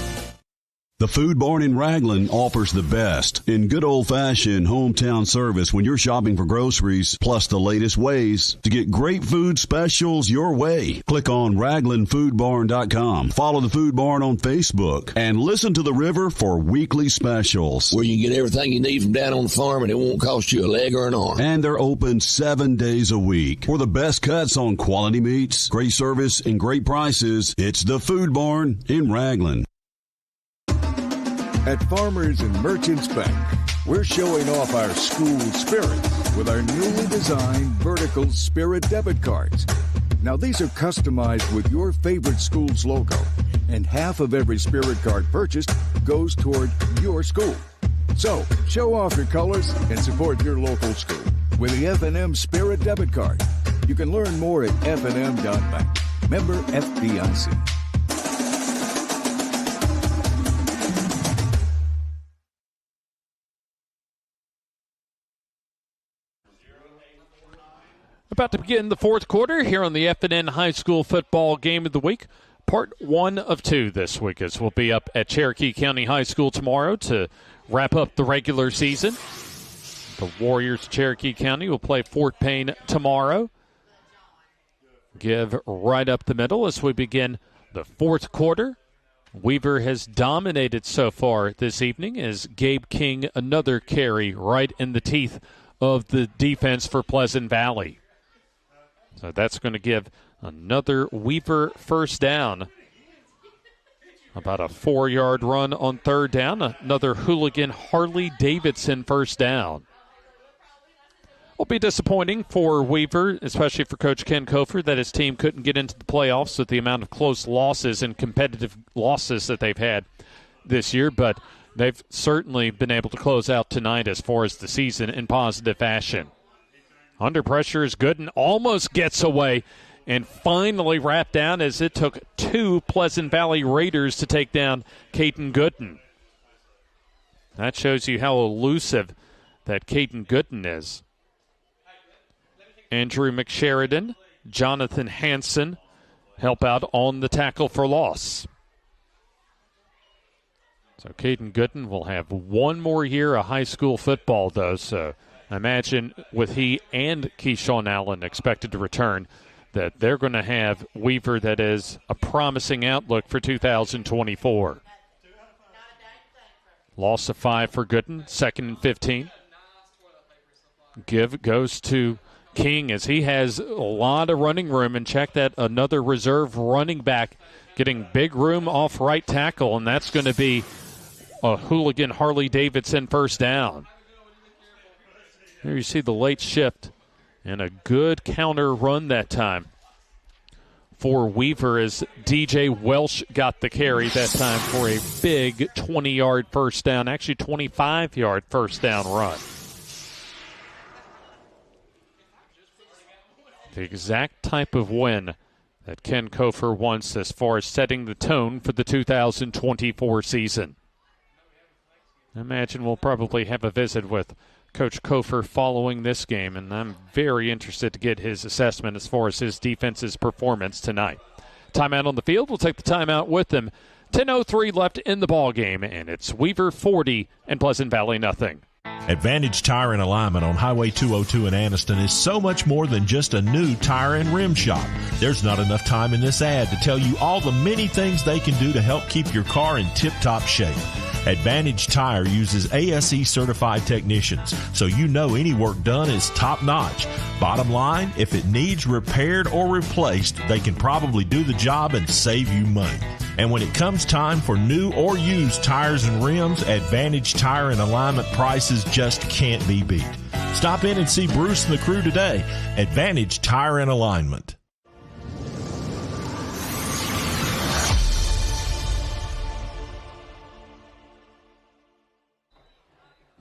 The Food Barn in Raglan offers the best in good old-fashioned hometown service when you're shopping for groceries, plus the latest ways to get great food specials your way. Click on RaglanFoodBarn.com. Follow the Food Barn on Facebook and listen to the River for weekly specials. Where you can get everything you need from down on the farm and it won't cost you a leg or an arm. And they're open 7 days a week. For the best cuts on quality meats, great service, and great prices, it's the Food Barn in Raglan. At Farmers and Merchants Bank, we're showing off our school spirit with our newly designed vertical Spirit debit cards. Now, these are customized with your favorite school's logo, and half of every Spirit card purchased goes toward your school. So, show off your colors and support your local school with the FNN Spirit debit card. You can learn more at fnn.bank. Member FDIC. About to begin the fourth quarter here on the FNN High School Football Game of the Week. Part 1 of 2 this week, as we'll be up at Cherokee County High School tomorrow to wrap up the regular season. The Warriors Cherokee County will play Fort Payne tomorrow. Give right up the middle as we begin the fourth quarter. Weaver has dominated so far this evening as Gabe King, another carry right in the teeth of the defense for Pleasant Valley. So that's going to give another Weaver first down. About a 4-yard run on third down. Another hooligan Harley Davidson first down. Will be disappointing for Weaver, especially for Coach Ken Kofer, that his team couldn't get into the playoffs with the amount of close losses and competitive losses that they've had this year. But they've certainly been able to close out tonight as far as the season in positive fashion. Under pressure is Gooden, almost gets away and finally wrapped down as it took 2 Pleasant Valley Raiders to take down Caden Gooden. That shows you how elusive that Caden Gooden is. Andrew McSheridan, Jonathan Hansen help out on the tackle for loss. So Caden Gooden will have one more year of high school football, though, so I imagine with he and Keyshawn Allen expected to return that they're going to have Weaver that is a promising outlook for 2024. Loss of 5 for Gooden, 2nd and 15. Give goes to King as he has a lot of running room, and check that, another reserve running back getting big room off right tackle, and that's going to be a hooligan Harley Davidson first down. Here you see the late shift and a good counter run that time for Weaver as DJ Welsh got the carry that time for a big 20-yard first down, actually 25-yard first down run. The exact type of win that Ken Kofer wants as far as setting the tone for the 2024 season. I imagine we'll probably have a visit with Coach Kofer following this game, and I'm very interested to get his assessment as far as his defense's performance tonight. Timeout on the field. We'll take the timeout with them. 10:03 left in the ball game, and it's Weaver 40 and Pleasant Valley nothing. Advantage Tire and Alignment on Highway 202 in Anniston is so much more than just a new tire and rim shop. There's not enough time in this ad to tell you all the many things they can do to help keep your car in tip-top shape. Advantage Tire uses ASE certified technicians, so you know any work done is top-notch. Bottom line, if it needs repaired or replaced, they can probably do the job and save you money. And when it comes time for new or used tires and rims, Advantage Tire and Alignment prices just can't be beat. Stop in and see Bruce and the crew today. Advantage Tire and Alignment.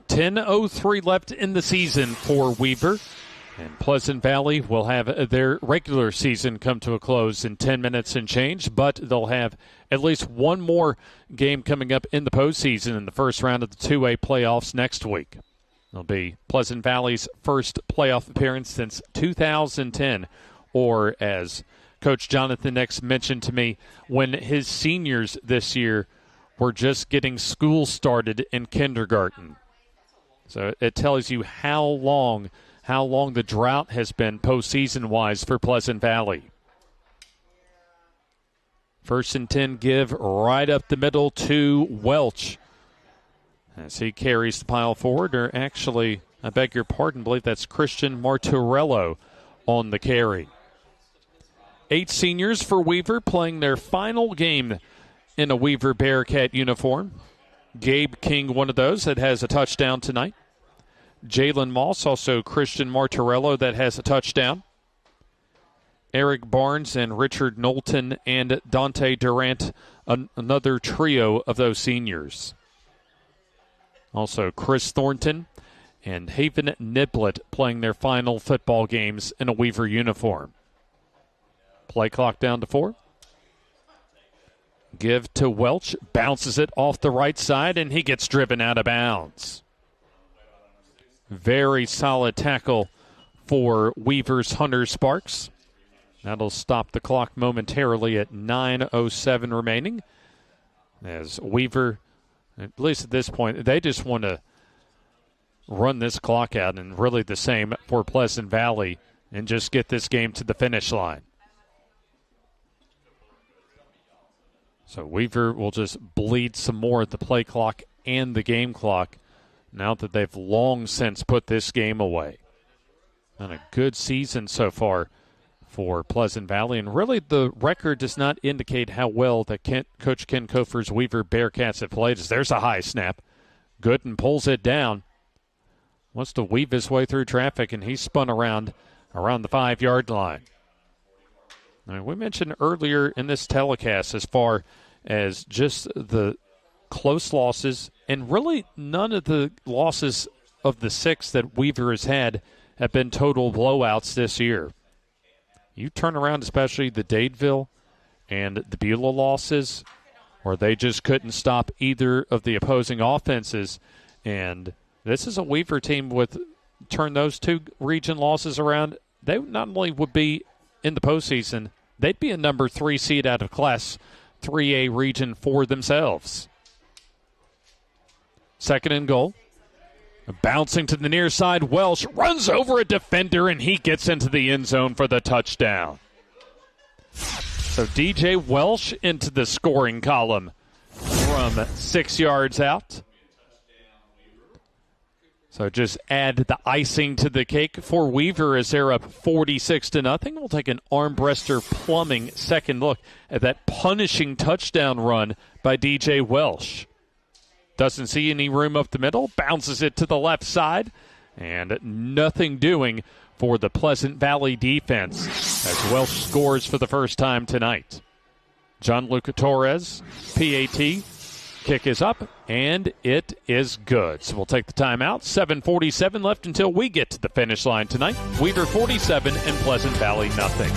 .03 left in the season for Weaver. And Pleasant Valley will have their regular season come to a close in 10 minutes and change, but they'll have at least one more game coming up in the postseason in the first round of the 2A playoffs next week. It'll be Pleasant Valley's first playoff appearance since 2010, or as Coach Jonathan Nix mentioned to me, when his seniors this year were just getting school started in kindergarten. So it tells you how long the drought has been postseason-wise for Pleasant Valley. 1st and 10 give right up the middle to Welch as he carries the pile forward, or actually, I beg your pardon, I believe that's Christian Martorello on the carry. 8 seniors for Weaver playing their final game in a Weaver Bearcat uniform. Gabe King, one of those that has a touchdown tonight. Jalen Moss, also Christian Martorello, that has a touchdown. Eric Barnes and Richard Knowlton and Dante Durant, another trio of those seniors. Also Chris Thornton and Haven Niblett playing their final football games in a Weaver uniform. Play clock down to 4. Give to Welch, bounces it off the right side, and he gets driven out of bounds. Very solid tackle for Weaver's Hunter Sparks. That'll stop the clock momentarily at 9:07 remaining. As Weaver, at least at this point, they just want to run this clock out, and really the same for Pleasant Valley, and just get this game to the finish line. So Weaver will just bleed some more at the play clock and the game clock now that they've long since put this game away. And a good season so far for Pleasant Valley, and really the record does not indicate how well that Coach Ken Kofer's Weaver Bearcats have played. As there's a high snap. Gooden pulls it down. Wants to weave his way through traffic, and he's spun around the 5-yard line. Now, we mentioned earlier in this telecast as far as just the close losses, and really none of the losses of the 6 that Weaver has had have been total blowouts this year. You turn around, especially the Dadeville and the Beulah losses, where they just couldn't stop either of the opposing offenses. And this is a Weaver team with turn those 2 region losses around. They not only would be in the postseason, they'd be a number 3 seed out of Class 3A region for themselves. 2nd and goal. Bouncing to the near side, Welsh runs over a defender, and he gets into the end zone for the touchdown. So DJ Welsh into the scoring column from 6 yards out. So just add the icing to the cake for Weaver as they're up 46-0. We'll take an Armbruster Plumbing second look at that punishing touchdown run by DJ Welsh. Doesn't see any room up the middle, bounces it to the left side, and nothing doing for the Pleasant Valley defense as Welsh scores for the first time tonight. John Luca Torres, PAT, kick is up, and it is good. So we'll take the timeout. 7:47 left until we get to the finish line tonight. Weaver 47 and Pleasant Valley nothing.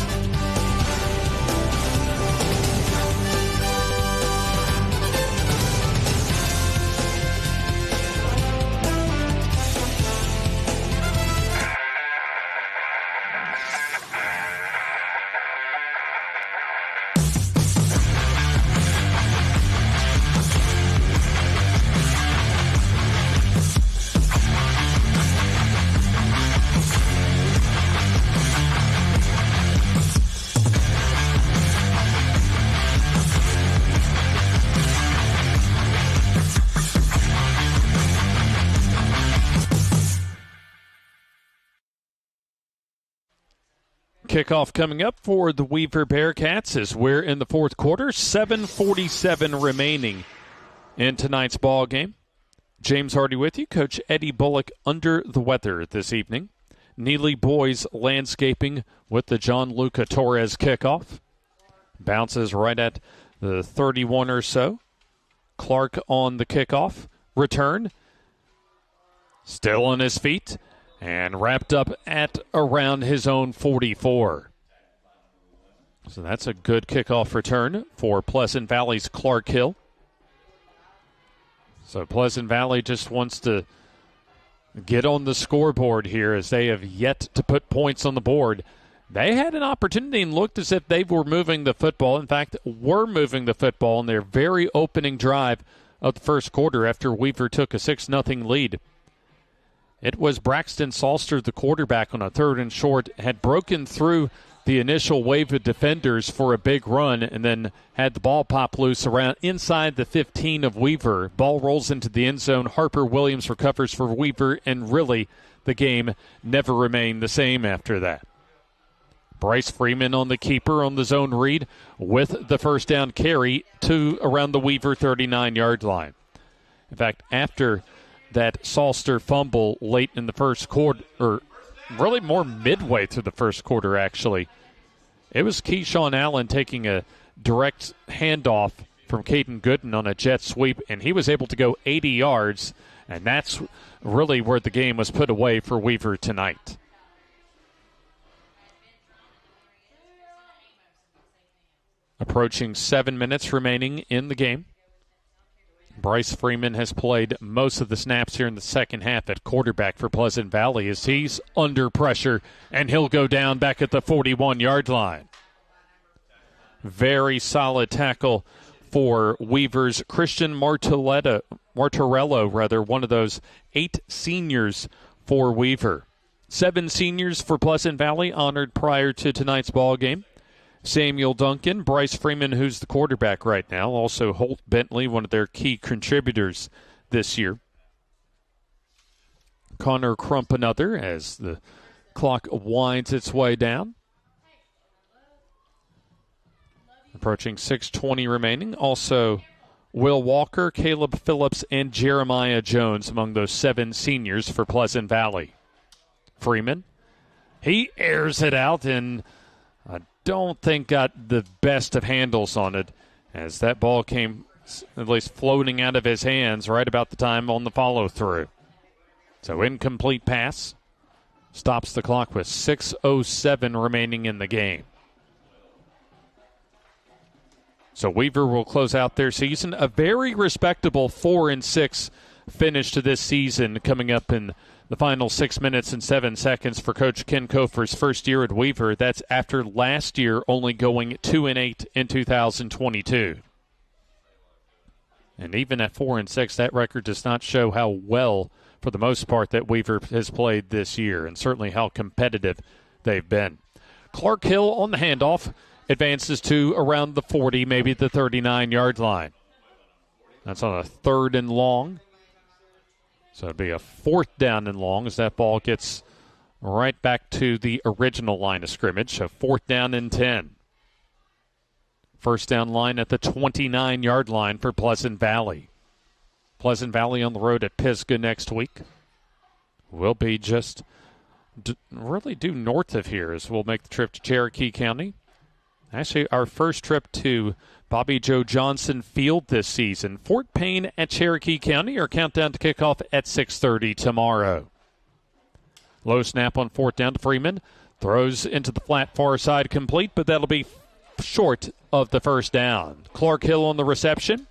Kickoff coming up for the Weaver Bearcats as we're in the fourth quarter. 7:47 remaining in tonight's ball game. James Hardy with you. Coach Eddie Bullock under the weather this evening. Neely Boys Landscaping with the John Luca Torres kickoff. Bounces right at the 31 or so. Clark on the kickoff. Return. Still on his feet. And wrapped up at around his own 44. So that's a good kickoff return for Pleasant Valley's Clark Hill. So Pleasant Valley just wants to get on the scoreboard here as they have yet to put points on the board. They had an opportunity and looked as if they were moving the football. In fact, were moving the football in their very opening drive of the first quarter after Weaver took a 6-0 lead. It was Braxton Salster, the quarterback, on a 3rd and short, had broken through the initial wave of defenders for a big run and then had the ball pop loose around inside the 15 of Weaver. Ball rolls into the end zone. Harper Williams recovers for Weaver, and really the game never remained the same after that. Bryce Freeman on the keeper on the zone read with the first down carry to around the Weaver 39-yard line. In fact, after that Salster fumble late in the first quarter, or really more midway through the first quarter, actually, it was Keyshawn Allen taking a direct handoff from Caden Gooden on a jet sweep, and he was able to go 80 yards, and that's really where the game was put away for Weaver tonight. Approaching 7 minutes remaining in the game. Bryce Freeman has played most of the snaps here in the second half at quarterback for Pleasant Valley as he's under pressure, and he'll go down back at the 41-yard line. Very solid tackle for Weaver's Christian Martorello, one of those 8 seniors for Weaver. 7 seniors for Pleasant Valley honored prior to tonight's ball game. Samuel Duncan, Bryce Freeman, who's the quarterback right now, also Holt Bentley, one of their key contributors this year. Connor Crump, another, as the clock winds its way down. Approaching 6:20 remaining. Also, Will Walker, Caleb Phillips, and Jeremiah Jones among those 7 seniors for Pleasant Valley. Freeman, he airs it out and don't think got the best of handles on it as that ball came at least floating out of his hands right about the time on the follow-through. So incomplete pass. Stops the clock with 6:07 remaining in the game. So Weaver will close out their season. A very respectable 4-6 finish to this season coming up in the final 6 minutes and 7 seconds for Coach Ken Kofer's first year at Weaver. That's after last year only going 2-8 in 2022. And even at 4-6, that record does not show how well, for the most part, that Weaver has played this year, and certainly how competitive they've been. Clark Hill on the handoff advances to around the 40, maybe the 39-yard line. That's on a 3rd and long. So it'll be a 4th down and long as that ball gets right back to the original line of scrimmage. So 4th down and 10. First down line at the 29-yard line for Pleasant Valley. Pleasant Valley on the road at Pisgah next week. We'll be just really due north of here as we'll make the trip to Cherokee County. Actually, our first trip to Bobby Joe Johnson Field this season. Fort Payne at Cherokee County. Our countdown to kickoff at 6:30 tomorrow. Low snap on 4th down to Freeman. Throws into the flat far side complete, but that'll be short of the first down. Clark Hill on the reception.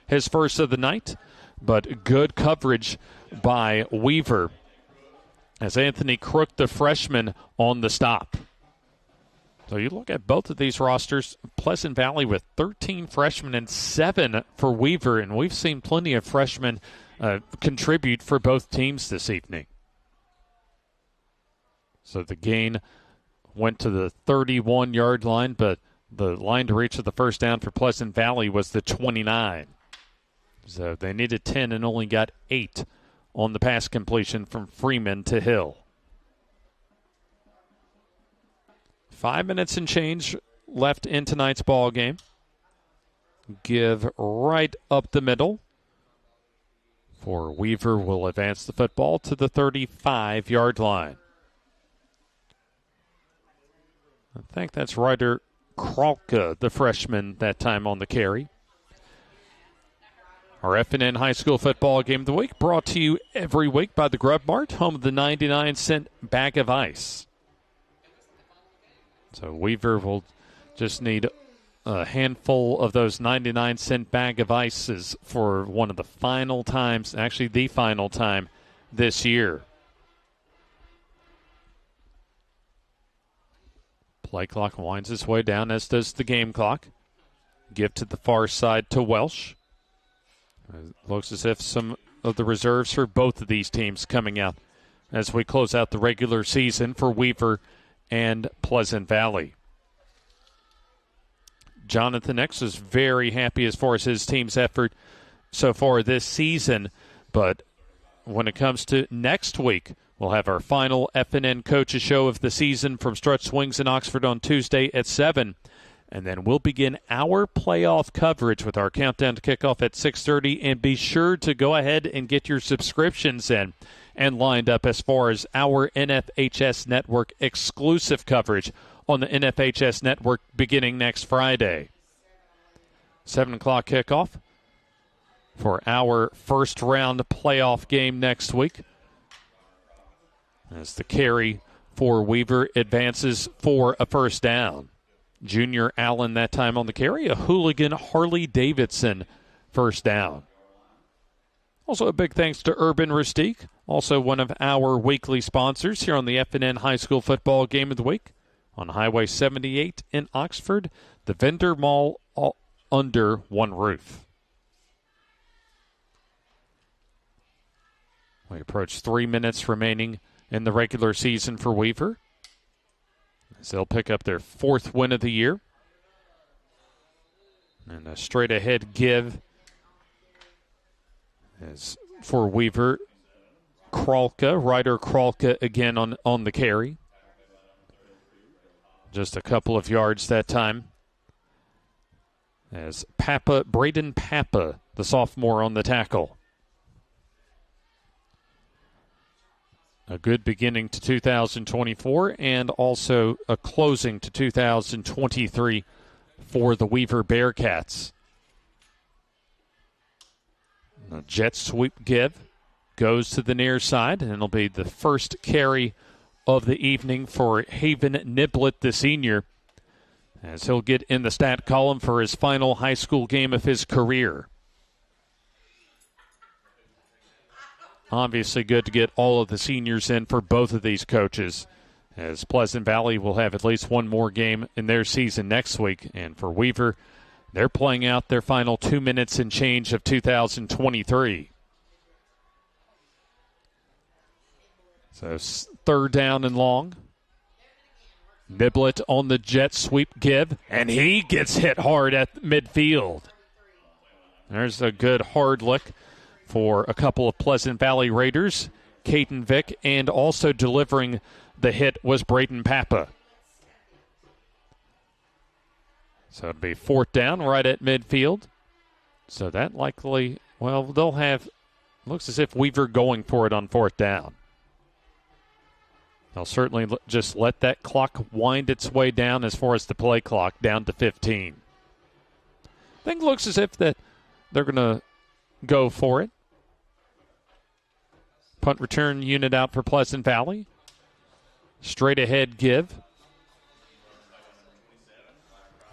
His first of the night, but good coverage by Weaver as Anthony Crook, the freshman, on the stop. So you look at both of these rosters, Pleasant Valley with 13 freshmen and 7 for Weaver, and we've seen plenty of freshmen contribute for both teams this evening. So the gain went to the 31-yard line, but the line to reach of the first down for Pleasant Valley was the 29. So they needed 10 and only got 8 on the pass completion from Freeman to Hill. 5 minutes and change left in tonight's ball game. Give right up the middle for Weaver will advance the football to the 35-yard line. I think that's Ryder Kralka, the freshman, that time on the carry. Our FNN High School Football Game of the Week brought to you every week by the Grub Mart, home of the 99-cent bag of ice. So Weaver will Just need a handful of those 99-cent bag of ices for one of the final times, actually the final time this year. Play clock winds its way down, as does the game clock. Give to the far side to Welsh. It looks as if some of the reserves for both of these teams coming out as we close out the regular season for Weaver and Pleasant Valley. Jonathan X is very happy as far as his team's effort so far this season, but when it comes to next week, we'll have our final FNN Coaches Show of the season from Stretch Swings in Oxford on Tuesday at 7. And then we'll begin our playoff coverage with our countdown to kickoff at 6:30. And be sure to go ahead and get your subscriptions in and lined up as far as our NFHS Network exclusive coverage on the NFHS Network beginning next Friday. 7 o'clock kickoff for our first round playoff game next week, as the carry for Weaver advances for a first down. Junior Allen that time on the carry, a hooligan Harley Davidson first down. Also a big thanks to Urban Rustique, also one of our weekly sponsors here on the FNN High School Football Game of the Week on Highway 78 in Oxford, the Vendor Mall all under one roof. We approach 3 minutes remaining in the regular season for Weaver, as they'll pick up their 4th win of the year. And a straight-ahead give is for Weaver. Ryder Kralka again on the carry. Just a couple of yards that time, as Braden Papa, the sophomore, on the tackle. A good beginning to 2024 and also a closing to 2023 for the Weaver Bearcats. The jet sweep give goes to the near side, and it'll be the first carry of the evening for Haven Niblett, the senior, as he'll get in the stat column for his final high school game of his career. Obviously good to get all of the seniors in for both of these coaches, as Pleasant Valley will have at least one more game in their season next week. And for Weaver, they're playing out their final 2 minutes and change of 2023. So third down and long. Niblett on the jet sweep give, and he gets hit hard at midfield. There's a good hard lick for a couple of Pleasant Valley Raiders, Caden Vick, and also delivering the hit was Braden Papa. So it'll be 4th down right at midfield. So that likely, well, they'll have, looks as if Weaver going for it on 4th down. They'll certainly just let that clock wind its way down as far as the play clock, down to 15. I think it looks as if that they're going to go for it. Punt return unit out for Pleasant Valley. Straight ahead give.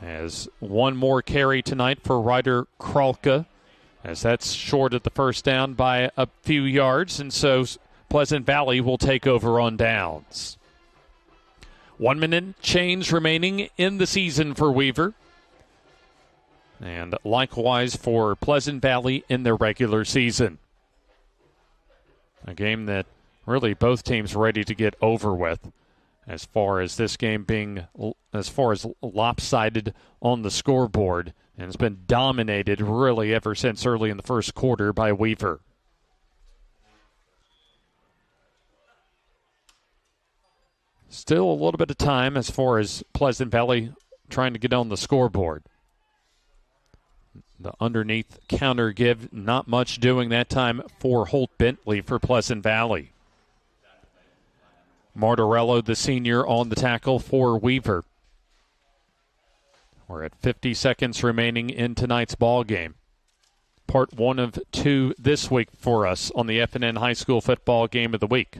As one more carry tonight for Ryder Kralka, as that's short of the first down by a few yards, and so Pleasant Valley will take over on downs. 1 minute change remaining in the season for Weaver, and likewise for Pleasant Valley in their regular season. A game that really both teams ready to get over with, as far as this game being as far as lopsided on the scoreboard, and it's been dominated really ever since early in the first quarter by Weaver. Still a little bit of time as far as Pleasant Valley trying to get on the scoreboard. The underneath counter give, not much doing that time for Holt Bentley for Pleasant Valley. Martorello, the senior, on the tackle for Weaver. We're at 50 seconds remaining in tonight's ball game. Part 1 of 2 this week for us on the FNN High School Football Game of the Week.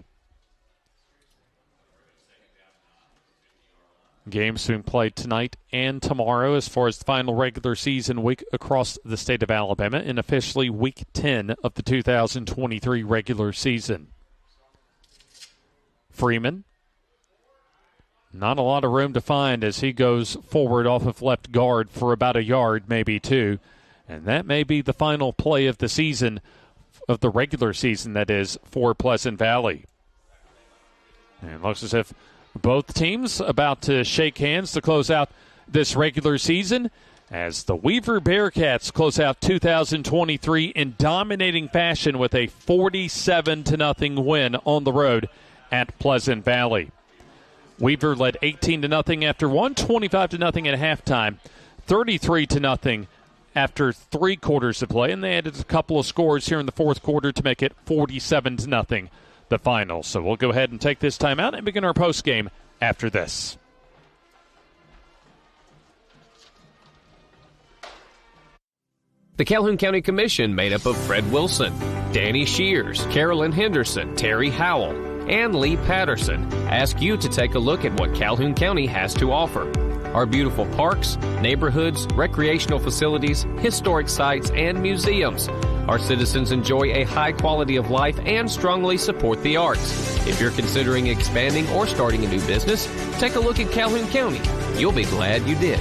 Games being played tonight and tomorrow as far as the final regular season week across the state of Alabama and officially week 10 of the 2023 regular season. Freeman, not a lot of room to find as he goes forward off of left guard for about a yard, maybe two. And that may be the final play of the season, of the regular season, that is, for Pleasant Valley. And it looks as if both teams about to shake hands to close out this regular season as the Weaver Bearcats close out 2023 in dominating fashion with a 47-0 win on the road at Pleasant Valley. Weaver led 18-0 after one, 25-0 at halftime, 33-0 after 3 quarters of play, and they added a couple of scores here in the fourth quarter to make it 47-0. The final. So we'll go ahead and take this time out and begin our post game after this. The Calhoun County Commission, made up of Fred Wilson, Danny Shears, Carolyn Henderson, Terry Howell, and Lee Patterson, ask you to take a look at what Calhoun County has to offer. Our beautiful parks, neighborhoods, recreational facilities, historic sites, and museums. Our citizens enjoy a high quality of life and strongly support the arts. If you're considering expanding or starting a new business, take a look at Calhoun County. You'll be glad you did.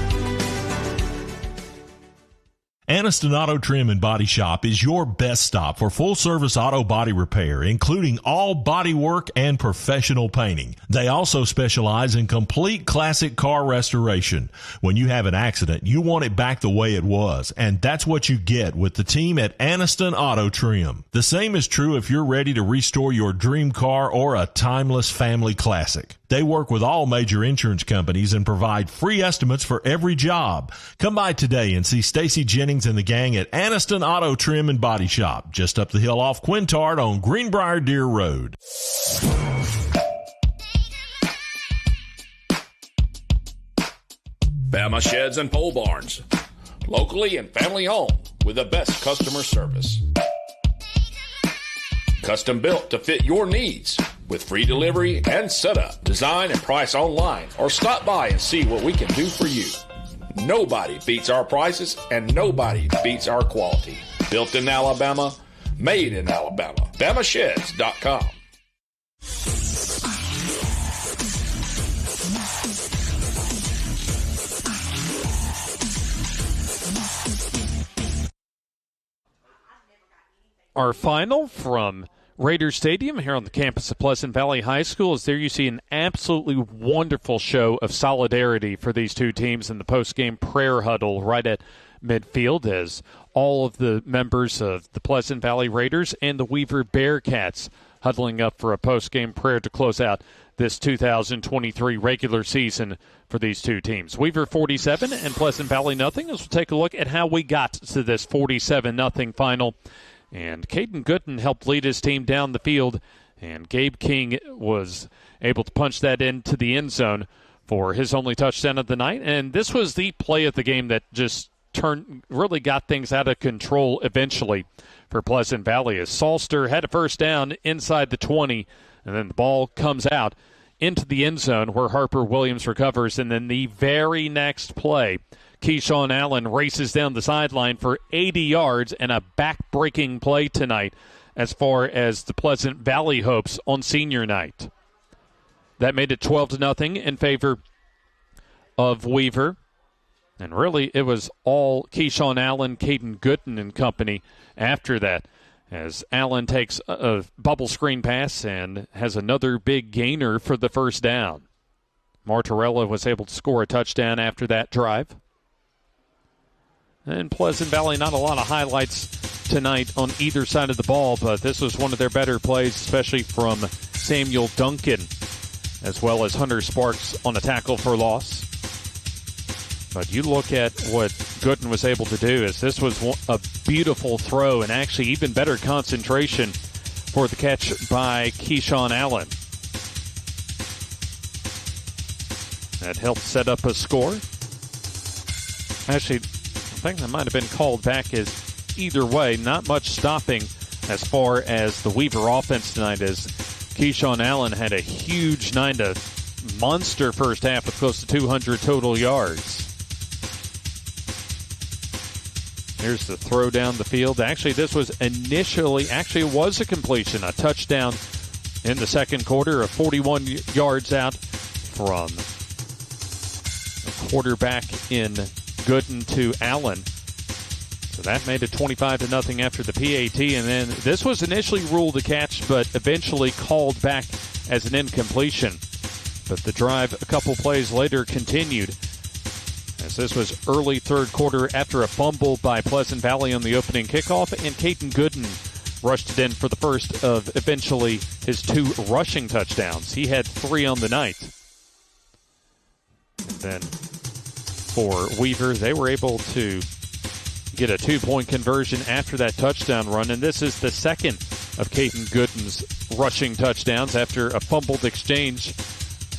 Anniston Auto Trim and Body Shop is your best stop for full-service auto body repair, including all body work and professional painting. They also specialize in complete classic car restoration. When you have an accident, you want it back the way it was, and that's what you get with the team at Anniston Auto Trim. The same is true if you're ready to restore your dream car or a timeless family classic. They work with all major insurance companies and provide free estimates for every job. Come by today and see Stacy Jennings and the gang at Anniston Auto Trim and Body Shop, just up the hill off Quintard on Greenbrier Deer Road. Bama Sheds and Pole Barns, locally and family owned with the best customer service. Custom built to fit your needs with free delivery and setup. Design and price online or stop by and see what we can do for you. Nobody beats our prices and nobody beats our quality. Built in Alabama, made in Alabama. BamaSheds.com. Our final from Raider Stadium here on the campus of Pleasant Valley High School is there you see an absolutely wonderful show of solidarity for these two teams in the post-game prayer huddle right at midfield as all of the members of the Pleasant Valley Raiders and the Weaver Bearcats huddling up for a post-game prayer to close out this 2023 regular season for these two teams. Weaver 47 and Pleasant Valley nothing as we'll take a look at how we got to this 47-0 final. And Caden Gooden helped lead his team down the field, and Gabe King was able to punch that into the end zone for his only touchdown of the night. And this was the play of the game that just really got things out of control eventually for Pleasant Valley as Salster had a first down inside the 20, and then the ball comes out into the end zone where Harper Williams recovers, and then the very next play, Keyshawn Allen races down the sideline for 80 yards and a back-breaking play tonight as far as the Pleasant Valley hopes on senior night. That made it 12-0 in favor of Weaver. And really, it was all Keyshawn Allen, Caden Gooden and company after that as Allen takes a bubble screen pass and has another big gainer for the first down. Martorella was able to score a touchdown after that drive. And Pleasant Valley, not a lot of highlights tonight on either side of the ball, but this was one of their better plays, especially from Samuel Duncan, as well as Hunter Sparks on a tackle for loss. But you look at what Gooden was able to do, as this was a beautiful throw and actually even better concentration for the catch by Keyshawn Allen. That helped set up a score. Actually, I think that might have been called back as either way. Not much stopping as far as the Weaver offense tonight as Keyshawn Allen had a huge 9 to monster first half with close to 200 total yards. Here's the throw down the field. Actually, this was it was a completion, a touchdown in the second quarter of 41 yards out from the quarterback in Gooden to Allen. So that made it 25-0 after the PAT, and then this was initially ruled a catch, but eventually called back as an incompletion. But the drive a couple plays later continued, as this was early third quarter after a fumble by Pleasant Valley on the opening kickoff, and Caden Gooden rushed it in for the first of eventually his 2 rushing touchdowns. He had 3 on the night. And then for Weaver, they were able to get a 2-point conversion after that touchdown run, and this is the second of Caden Gooden's rushing touchdowns after a fumbled exchange,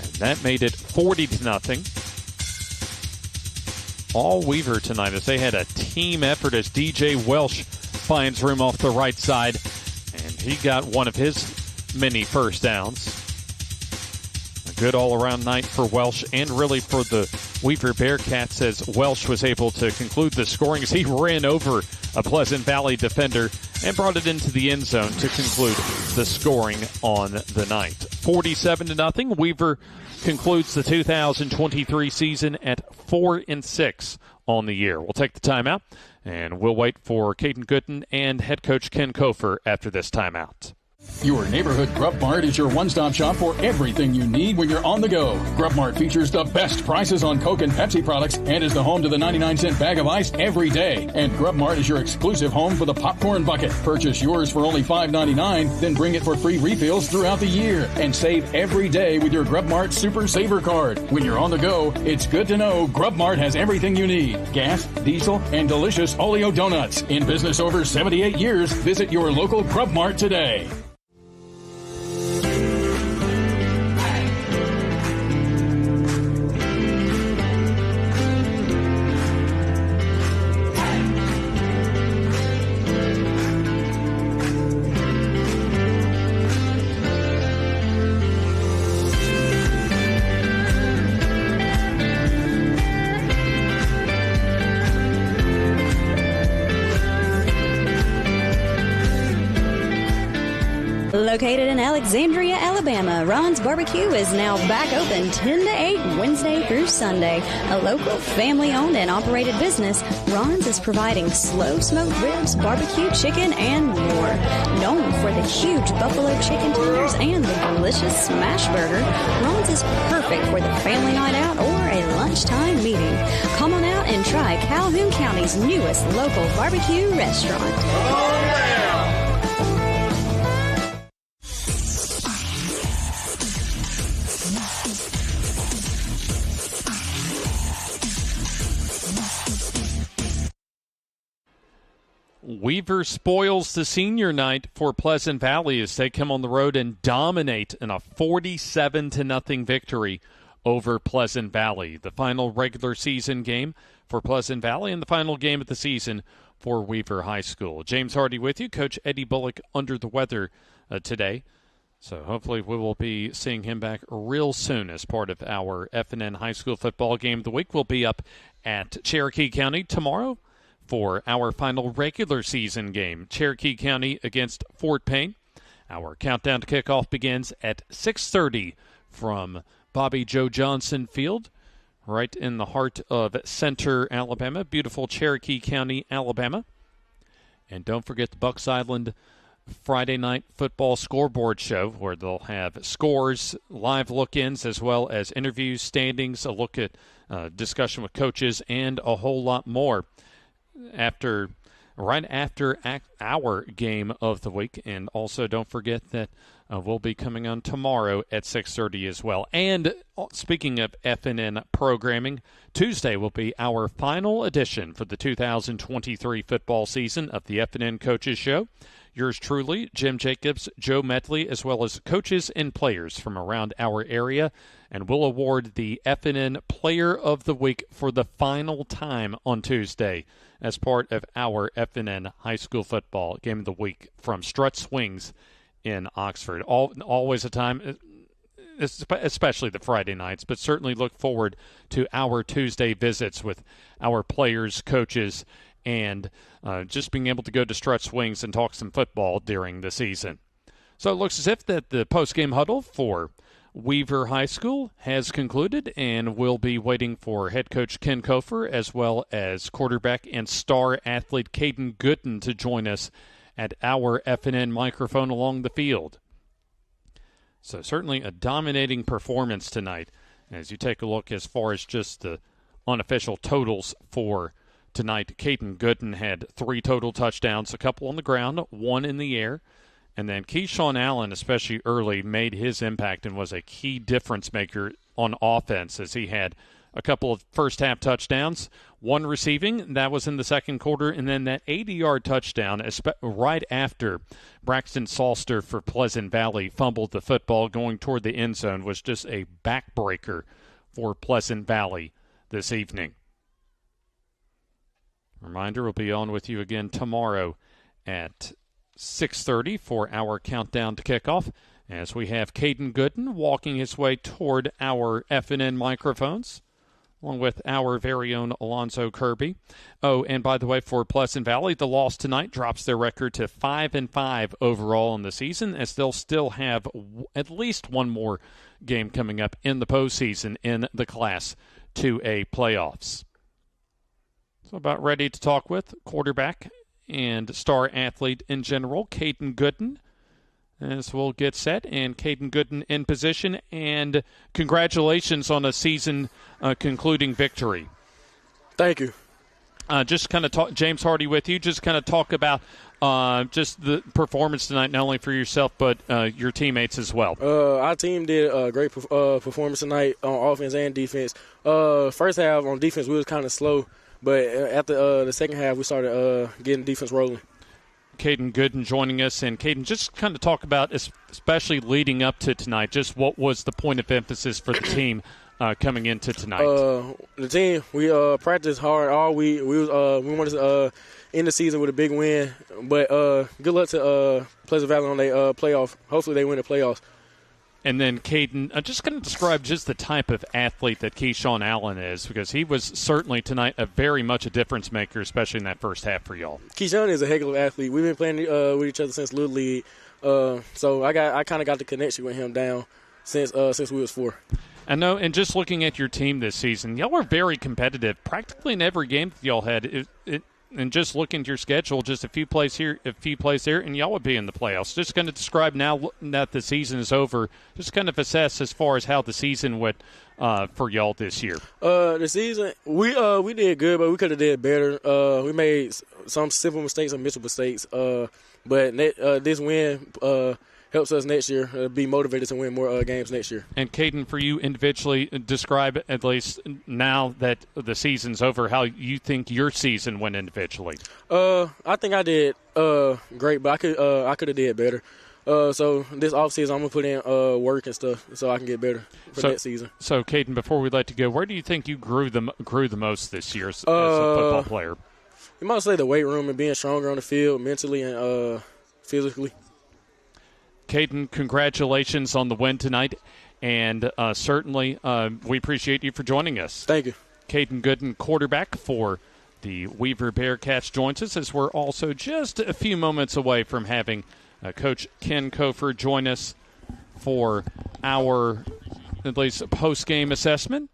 and that made it 40-0. All Weaver tonight, as they had a team effort, as DJ Welsh finds room off the right side, and he got one of his many first downs. A good all-around night for Welsh and really for the Weaver Bearcats, as Welsh was able to conclude the scoring as he ran over a Pleasant Valley defender and brought it into the end zone to conclude the scoring on the night. 47-0. Weaver concludes the 2023 season at 4-6 on the year. We'll take the timeout, and we'll wait for Caden Gooden and head coach Ken Kofer after this timeout. Your neighborhood Grub Mart is your one-stop shop for everything you need when you're on the go. Grub Mart features the best prices on Coke and Pepsi products and is the home to the 99-cent bag of ice every day. And Grub Mart is your exclusive home for the popcorn bucket. Purchase yours for only $5.99, then bring it for free refills throughout the year. And save every day with your Grub Mart Super Saver card. When you're on the go, it's good to know Grub Mart has everything you need. Gas, diesel, and delicious Oleo donuts. In business over 78 years, visit your local Grub Mart today. Located in Alexandria, Alabama, Ron's Barbecue is now back open 10 to 8 Wednesday through Sunday. A local family-owned and operated business, Ron's is providing slow-smoked ribs, barbecue chicken, and more. Known for the huge buffalo chicken tenders and the delicious smash burger, Ron's is perfect for the family night out or a lunchtime meeting. Come on out and try Calhoun County's newest local barbecue restaurant. Weaver spoils the senior night for Pleasant Valley as they come on the road and dominate in a 47-0 victory over Pleasant Valley. The final regular season game for Pleasant Valley and the final game of the season for Weaver High School. James Hardy with you. Coach Eddie Bullock under the weather today. So hopefully we will be seeing him back real soon as part of our FNN High School football game of the week. We'll be up at Cherokee County tomorrow for our final regular season game, Cherokee County against Fort Payne. Our countdown to kickoff begins at 6:30 from Bobby Joe Johnson Field, right in the heart of Center, Alabama, beautiful Cherokee County, Alabama. And don't forget the Bucks Island Friday night football scoreboard show, where they'll have scores, live look-ins, as well as interviews, standings, a look at discussion with coaches, and a whole lot more right after our game of the week. And also don't forget that we'll be coming on tomorrow at 6:30 as well. And speaking of FNN programming, Tuesday will be our final edition for the 2023 football season of the FNN Coaches Show. Yours truly, Jim Jacobs, Joe Medley, as well as coaches and players from around our area. And we'll award the FNN Player of the Week for the final time on Tuesday as part of our FNN High School Football Game of the Week from Strut Swings in Oxford. Always a time. especially the Friday nights, but certainly look forward to our Tuesday visits with our players, coaches, and just being able to go to Stretch Swings and talk some football during the season. So it looks as if that the post-game huddle for Weaver High School has concluded, and we'll be waiting for head coach Ken Kofer as well as quarterback and star athlete Caden Gooden to join us at our FNN microphone along the field. So certainly a dominating performance tonight as you take a look as far as just the unofficial totals for tonight. Caden Gooden had 3 total touchdowns, a couple on the ground, 1 in the air. And then Keyshawn Allen, especially early, made his impact and was a key difference maker on offense as he had a couple of first-half touchdowns, 1 receiving. That was in the second quarter. And then that 80-yard touchdown right after Braxton Salster for Pleasant Valley fumbled the football going toward the end zone was just a backbreaker for Pleasant Valley this evening. Reminder, we'll be on with you again tomorrow at 6:30 for our countdown to kickoff as we have Caden Gooden walking his way toward our FNN microphones along with our very own Alonzo Kirby. Oh, and by the way, for Pleasant Valley, the loss tonight drops their record to 5-5 overall in the season as they'll still have at least one more game coming up in the postseason in the Class 2A playoffs. So about ready to talk with quarterback and star athlete in general, Caden Gooden, as we'll get set. And Caden Gooden in position, and congratulations on a season concluding victory. Thank you. Just kind of talk, James Hardy with you, just kind of talk about just the performance tonight, not only for yourself but your teammates as well. Our team did a great performance tonight on offense and defense. First half on defense, we was kind of slow. But after the second half, we started getting defense rolling. Caden Gooden joining us. And, Caden, just kind of talk about, especially leading up to tonight, just what was the point of emphasis for the team coming into tonight? The team, we practiced hard all week. We wanted to end the season with a big win. But good luck to Pleasant Valley on their playoff. Hopefully they win the playoffs. And then, Caden, I'm just going to describe just the type of athlete that Keyshawn Allen is, because he was certainly tonight very much a difference maker, especially in that first half for y'all. Keyshawn is a heck of an athlete. We've been playing with each other since Little League, so I kind of got the connection with him down since we was 4. I know, and just looking at your team this season, y'all were very competitive practically in every game that y'all had. And just looking at your schedule, just a few plays here, a few plays there, and y'all would be in the playoffs. Just going to describe now that the season is over, just kind of assess as far as how the season went for y'all this year. The season, we did good, but we could have did better. We made some simple mistakes, some mental mistakes. But this win helps us next year be motivated to win more games next year. And, Caden, for you individually, describe, at least now that the season's over, how you think your season went individually. I think I did great, but I could have did better. So this offseason, I'm going to put in work and stuff so I can get better for next season. So, Caden, before we let you go, where do you think you grew the most this year as a football player? You might say the weight room and being stronger on the field mentally and physically. Caden, congratulations on the win tonight, and certainly we appreciate you for joining us. Thank you. Caden Gooden, quarterback for the Weaver Bearcats, joins us as we're also just a few moments away from having Coach Ken Kofer join us for our, at least, post-game assessment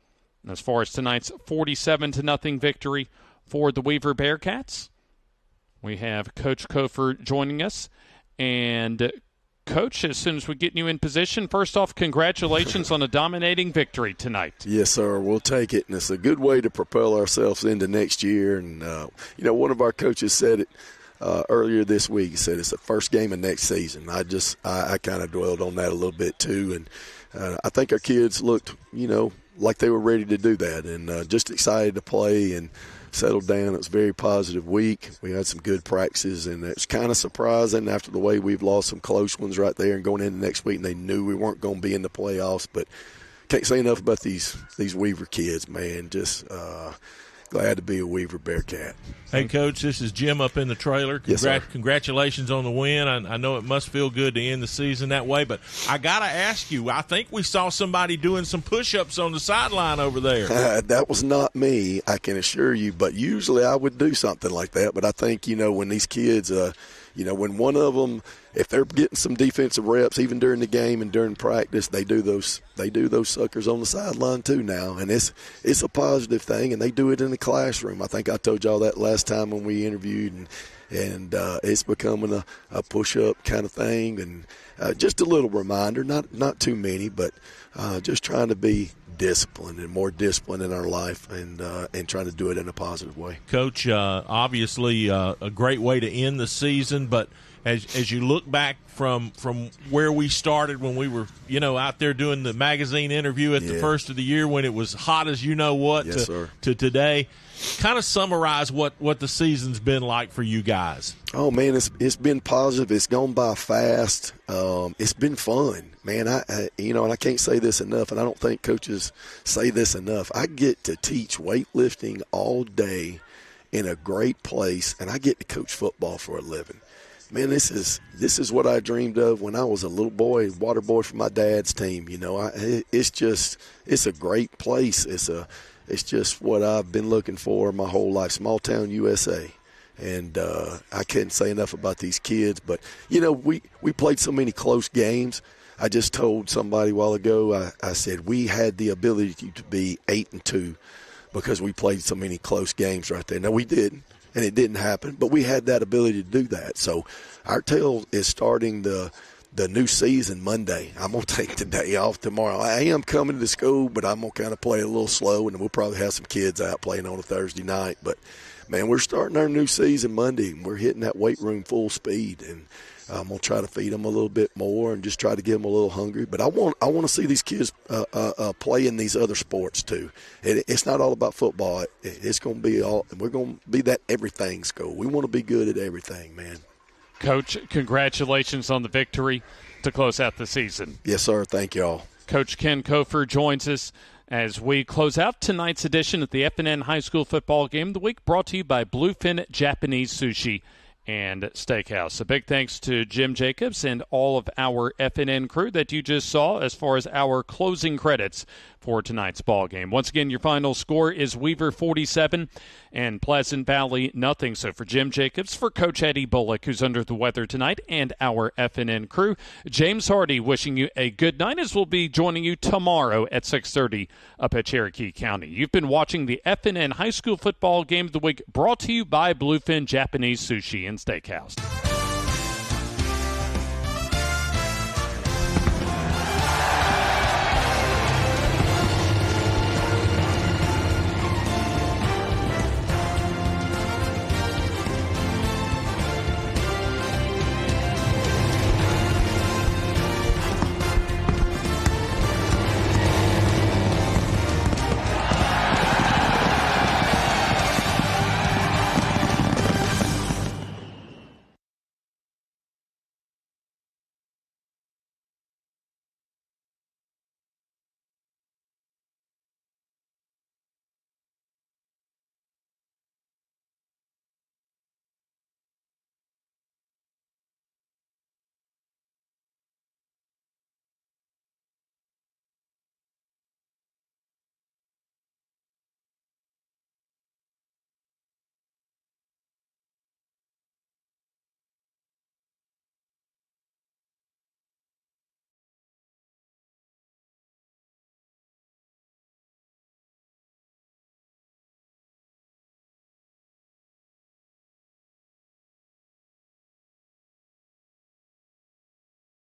as far as tonight's 47-0 victory for the Weaver Bearcats. We have Coach Kofer joining us, and Coach, as soon as we get you in position, first off, congratulations on a dominating victory tonight. Yes, sir. We'll take it, and it's a good way to propel ourselves into next year. And, one of our coaches said it earlier this week. He said it's the first game of next season. I kind of dwelled on that a little bit too. And I think our kids looked, like they were ready to do that and just excited to play and settled down. It was a very positive week. We had some good practices, and it's kind of surprising after the way we've lost some close ones right there and going into next week, and they knew we weren't going to be in the playoffs. But can't say enough about these Weaver kids, man. Just glad to be a Weaver Bearcat. Hey, Coach, this is Jim up in the trailer. Yes, sir. Congratulations on the win. I know it must feel good to end the season that way, but I got to ask you, I think we saw somebody doing some push-ups on the sideline over there. That was not me, I can assure you, but usually I would do something like that. But I think, when these kids, when one of them, if they're getting some defensive reps, even during the game and during practice, they do those suckers on the sideline too now, and it's a positive thing, and they do it in the classroom. I think I told y'all that last time when we interviewed, and it's becoming a push-up kind of thing, and just a little reminder, not too many, but just trying to be disciplined and more disciplined in our life, and trying to do it in a positive way. Coach, obviously a great way to end the season, but as you look back from where we started when we were out there doing the magazine interview at the first of the year when it was hot as to today, kind of summarize what the season's been like for you guys. Oh man, it's been positive. It's gone by fast. It's been fun, man. And I can't say this enough, and I don't think coaches say this enough. I get to teach weightlifting all day in a great place, and I get to coach football for a living. Man, this is what I dreamed of when I was a little boy, water boy for my dad's team. It's a great place. It's just what I've been looking for my whole life. Small town USA. And I can't say enough about these kids, but we played so many close games. I just told somebody a while ago, I said we had the ability to be 8-2 because we played so many close games right there. Now we didn't. And it didn't happen, but we had that ability to do that. So our tail is starting the new season Monday. I'm going to take the day off tomorrow. I am coming to school, but I'm going to kind of play a little slow, and we'll probably have some kids out playing on a Thursday night. But, man, we're starting our new season Monday, and we're hitting that weight room full speed. And I'm going to try to feed them a little bit more and just try to get them a little hungry. But I want to see these kids play in these other sports too. It's not all about football. It's going to be we're going to be that everything school. We want to be good at everything, man. Coach, congratulations on the victory to close out the season. Yes, sir. Thank you all. Coach Ken Kofer joins us as we close out tonight's edition of the FNN High School Football Game of the Week, brought to you by Bluefin Japanese Sushi and Steakhouse. A big thanks to Jim Jacobs and all of our FNN crew that you just saw as far as our closing credits for tonight's ball game. Once again, your final score is Weaver 47 and Pleasant Valley nothing. So for Jim Jacobs, for Coach Eddie Bullock, who's under the weather tonight, and our FNN crew, James Hardy wishing you a good night, as we'll be joining you tomorrow at 6:30 up at Cherokee County. You've been watching the FNN High School Football Game of the Week, brought to you by Bluefin Japanese Sushi and Steakhouse.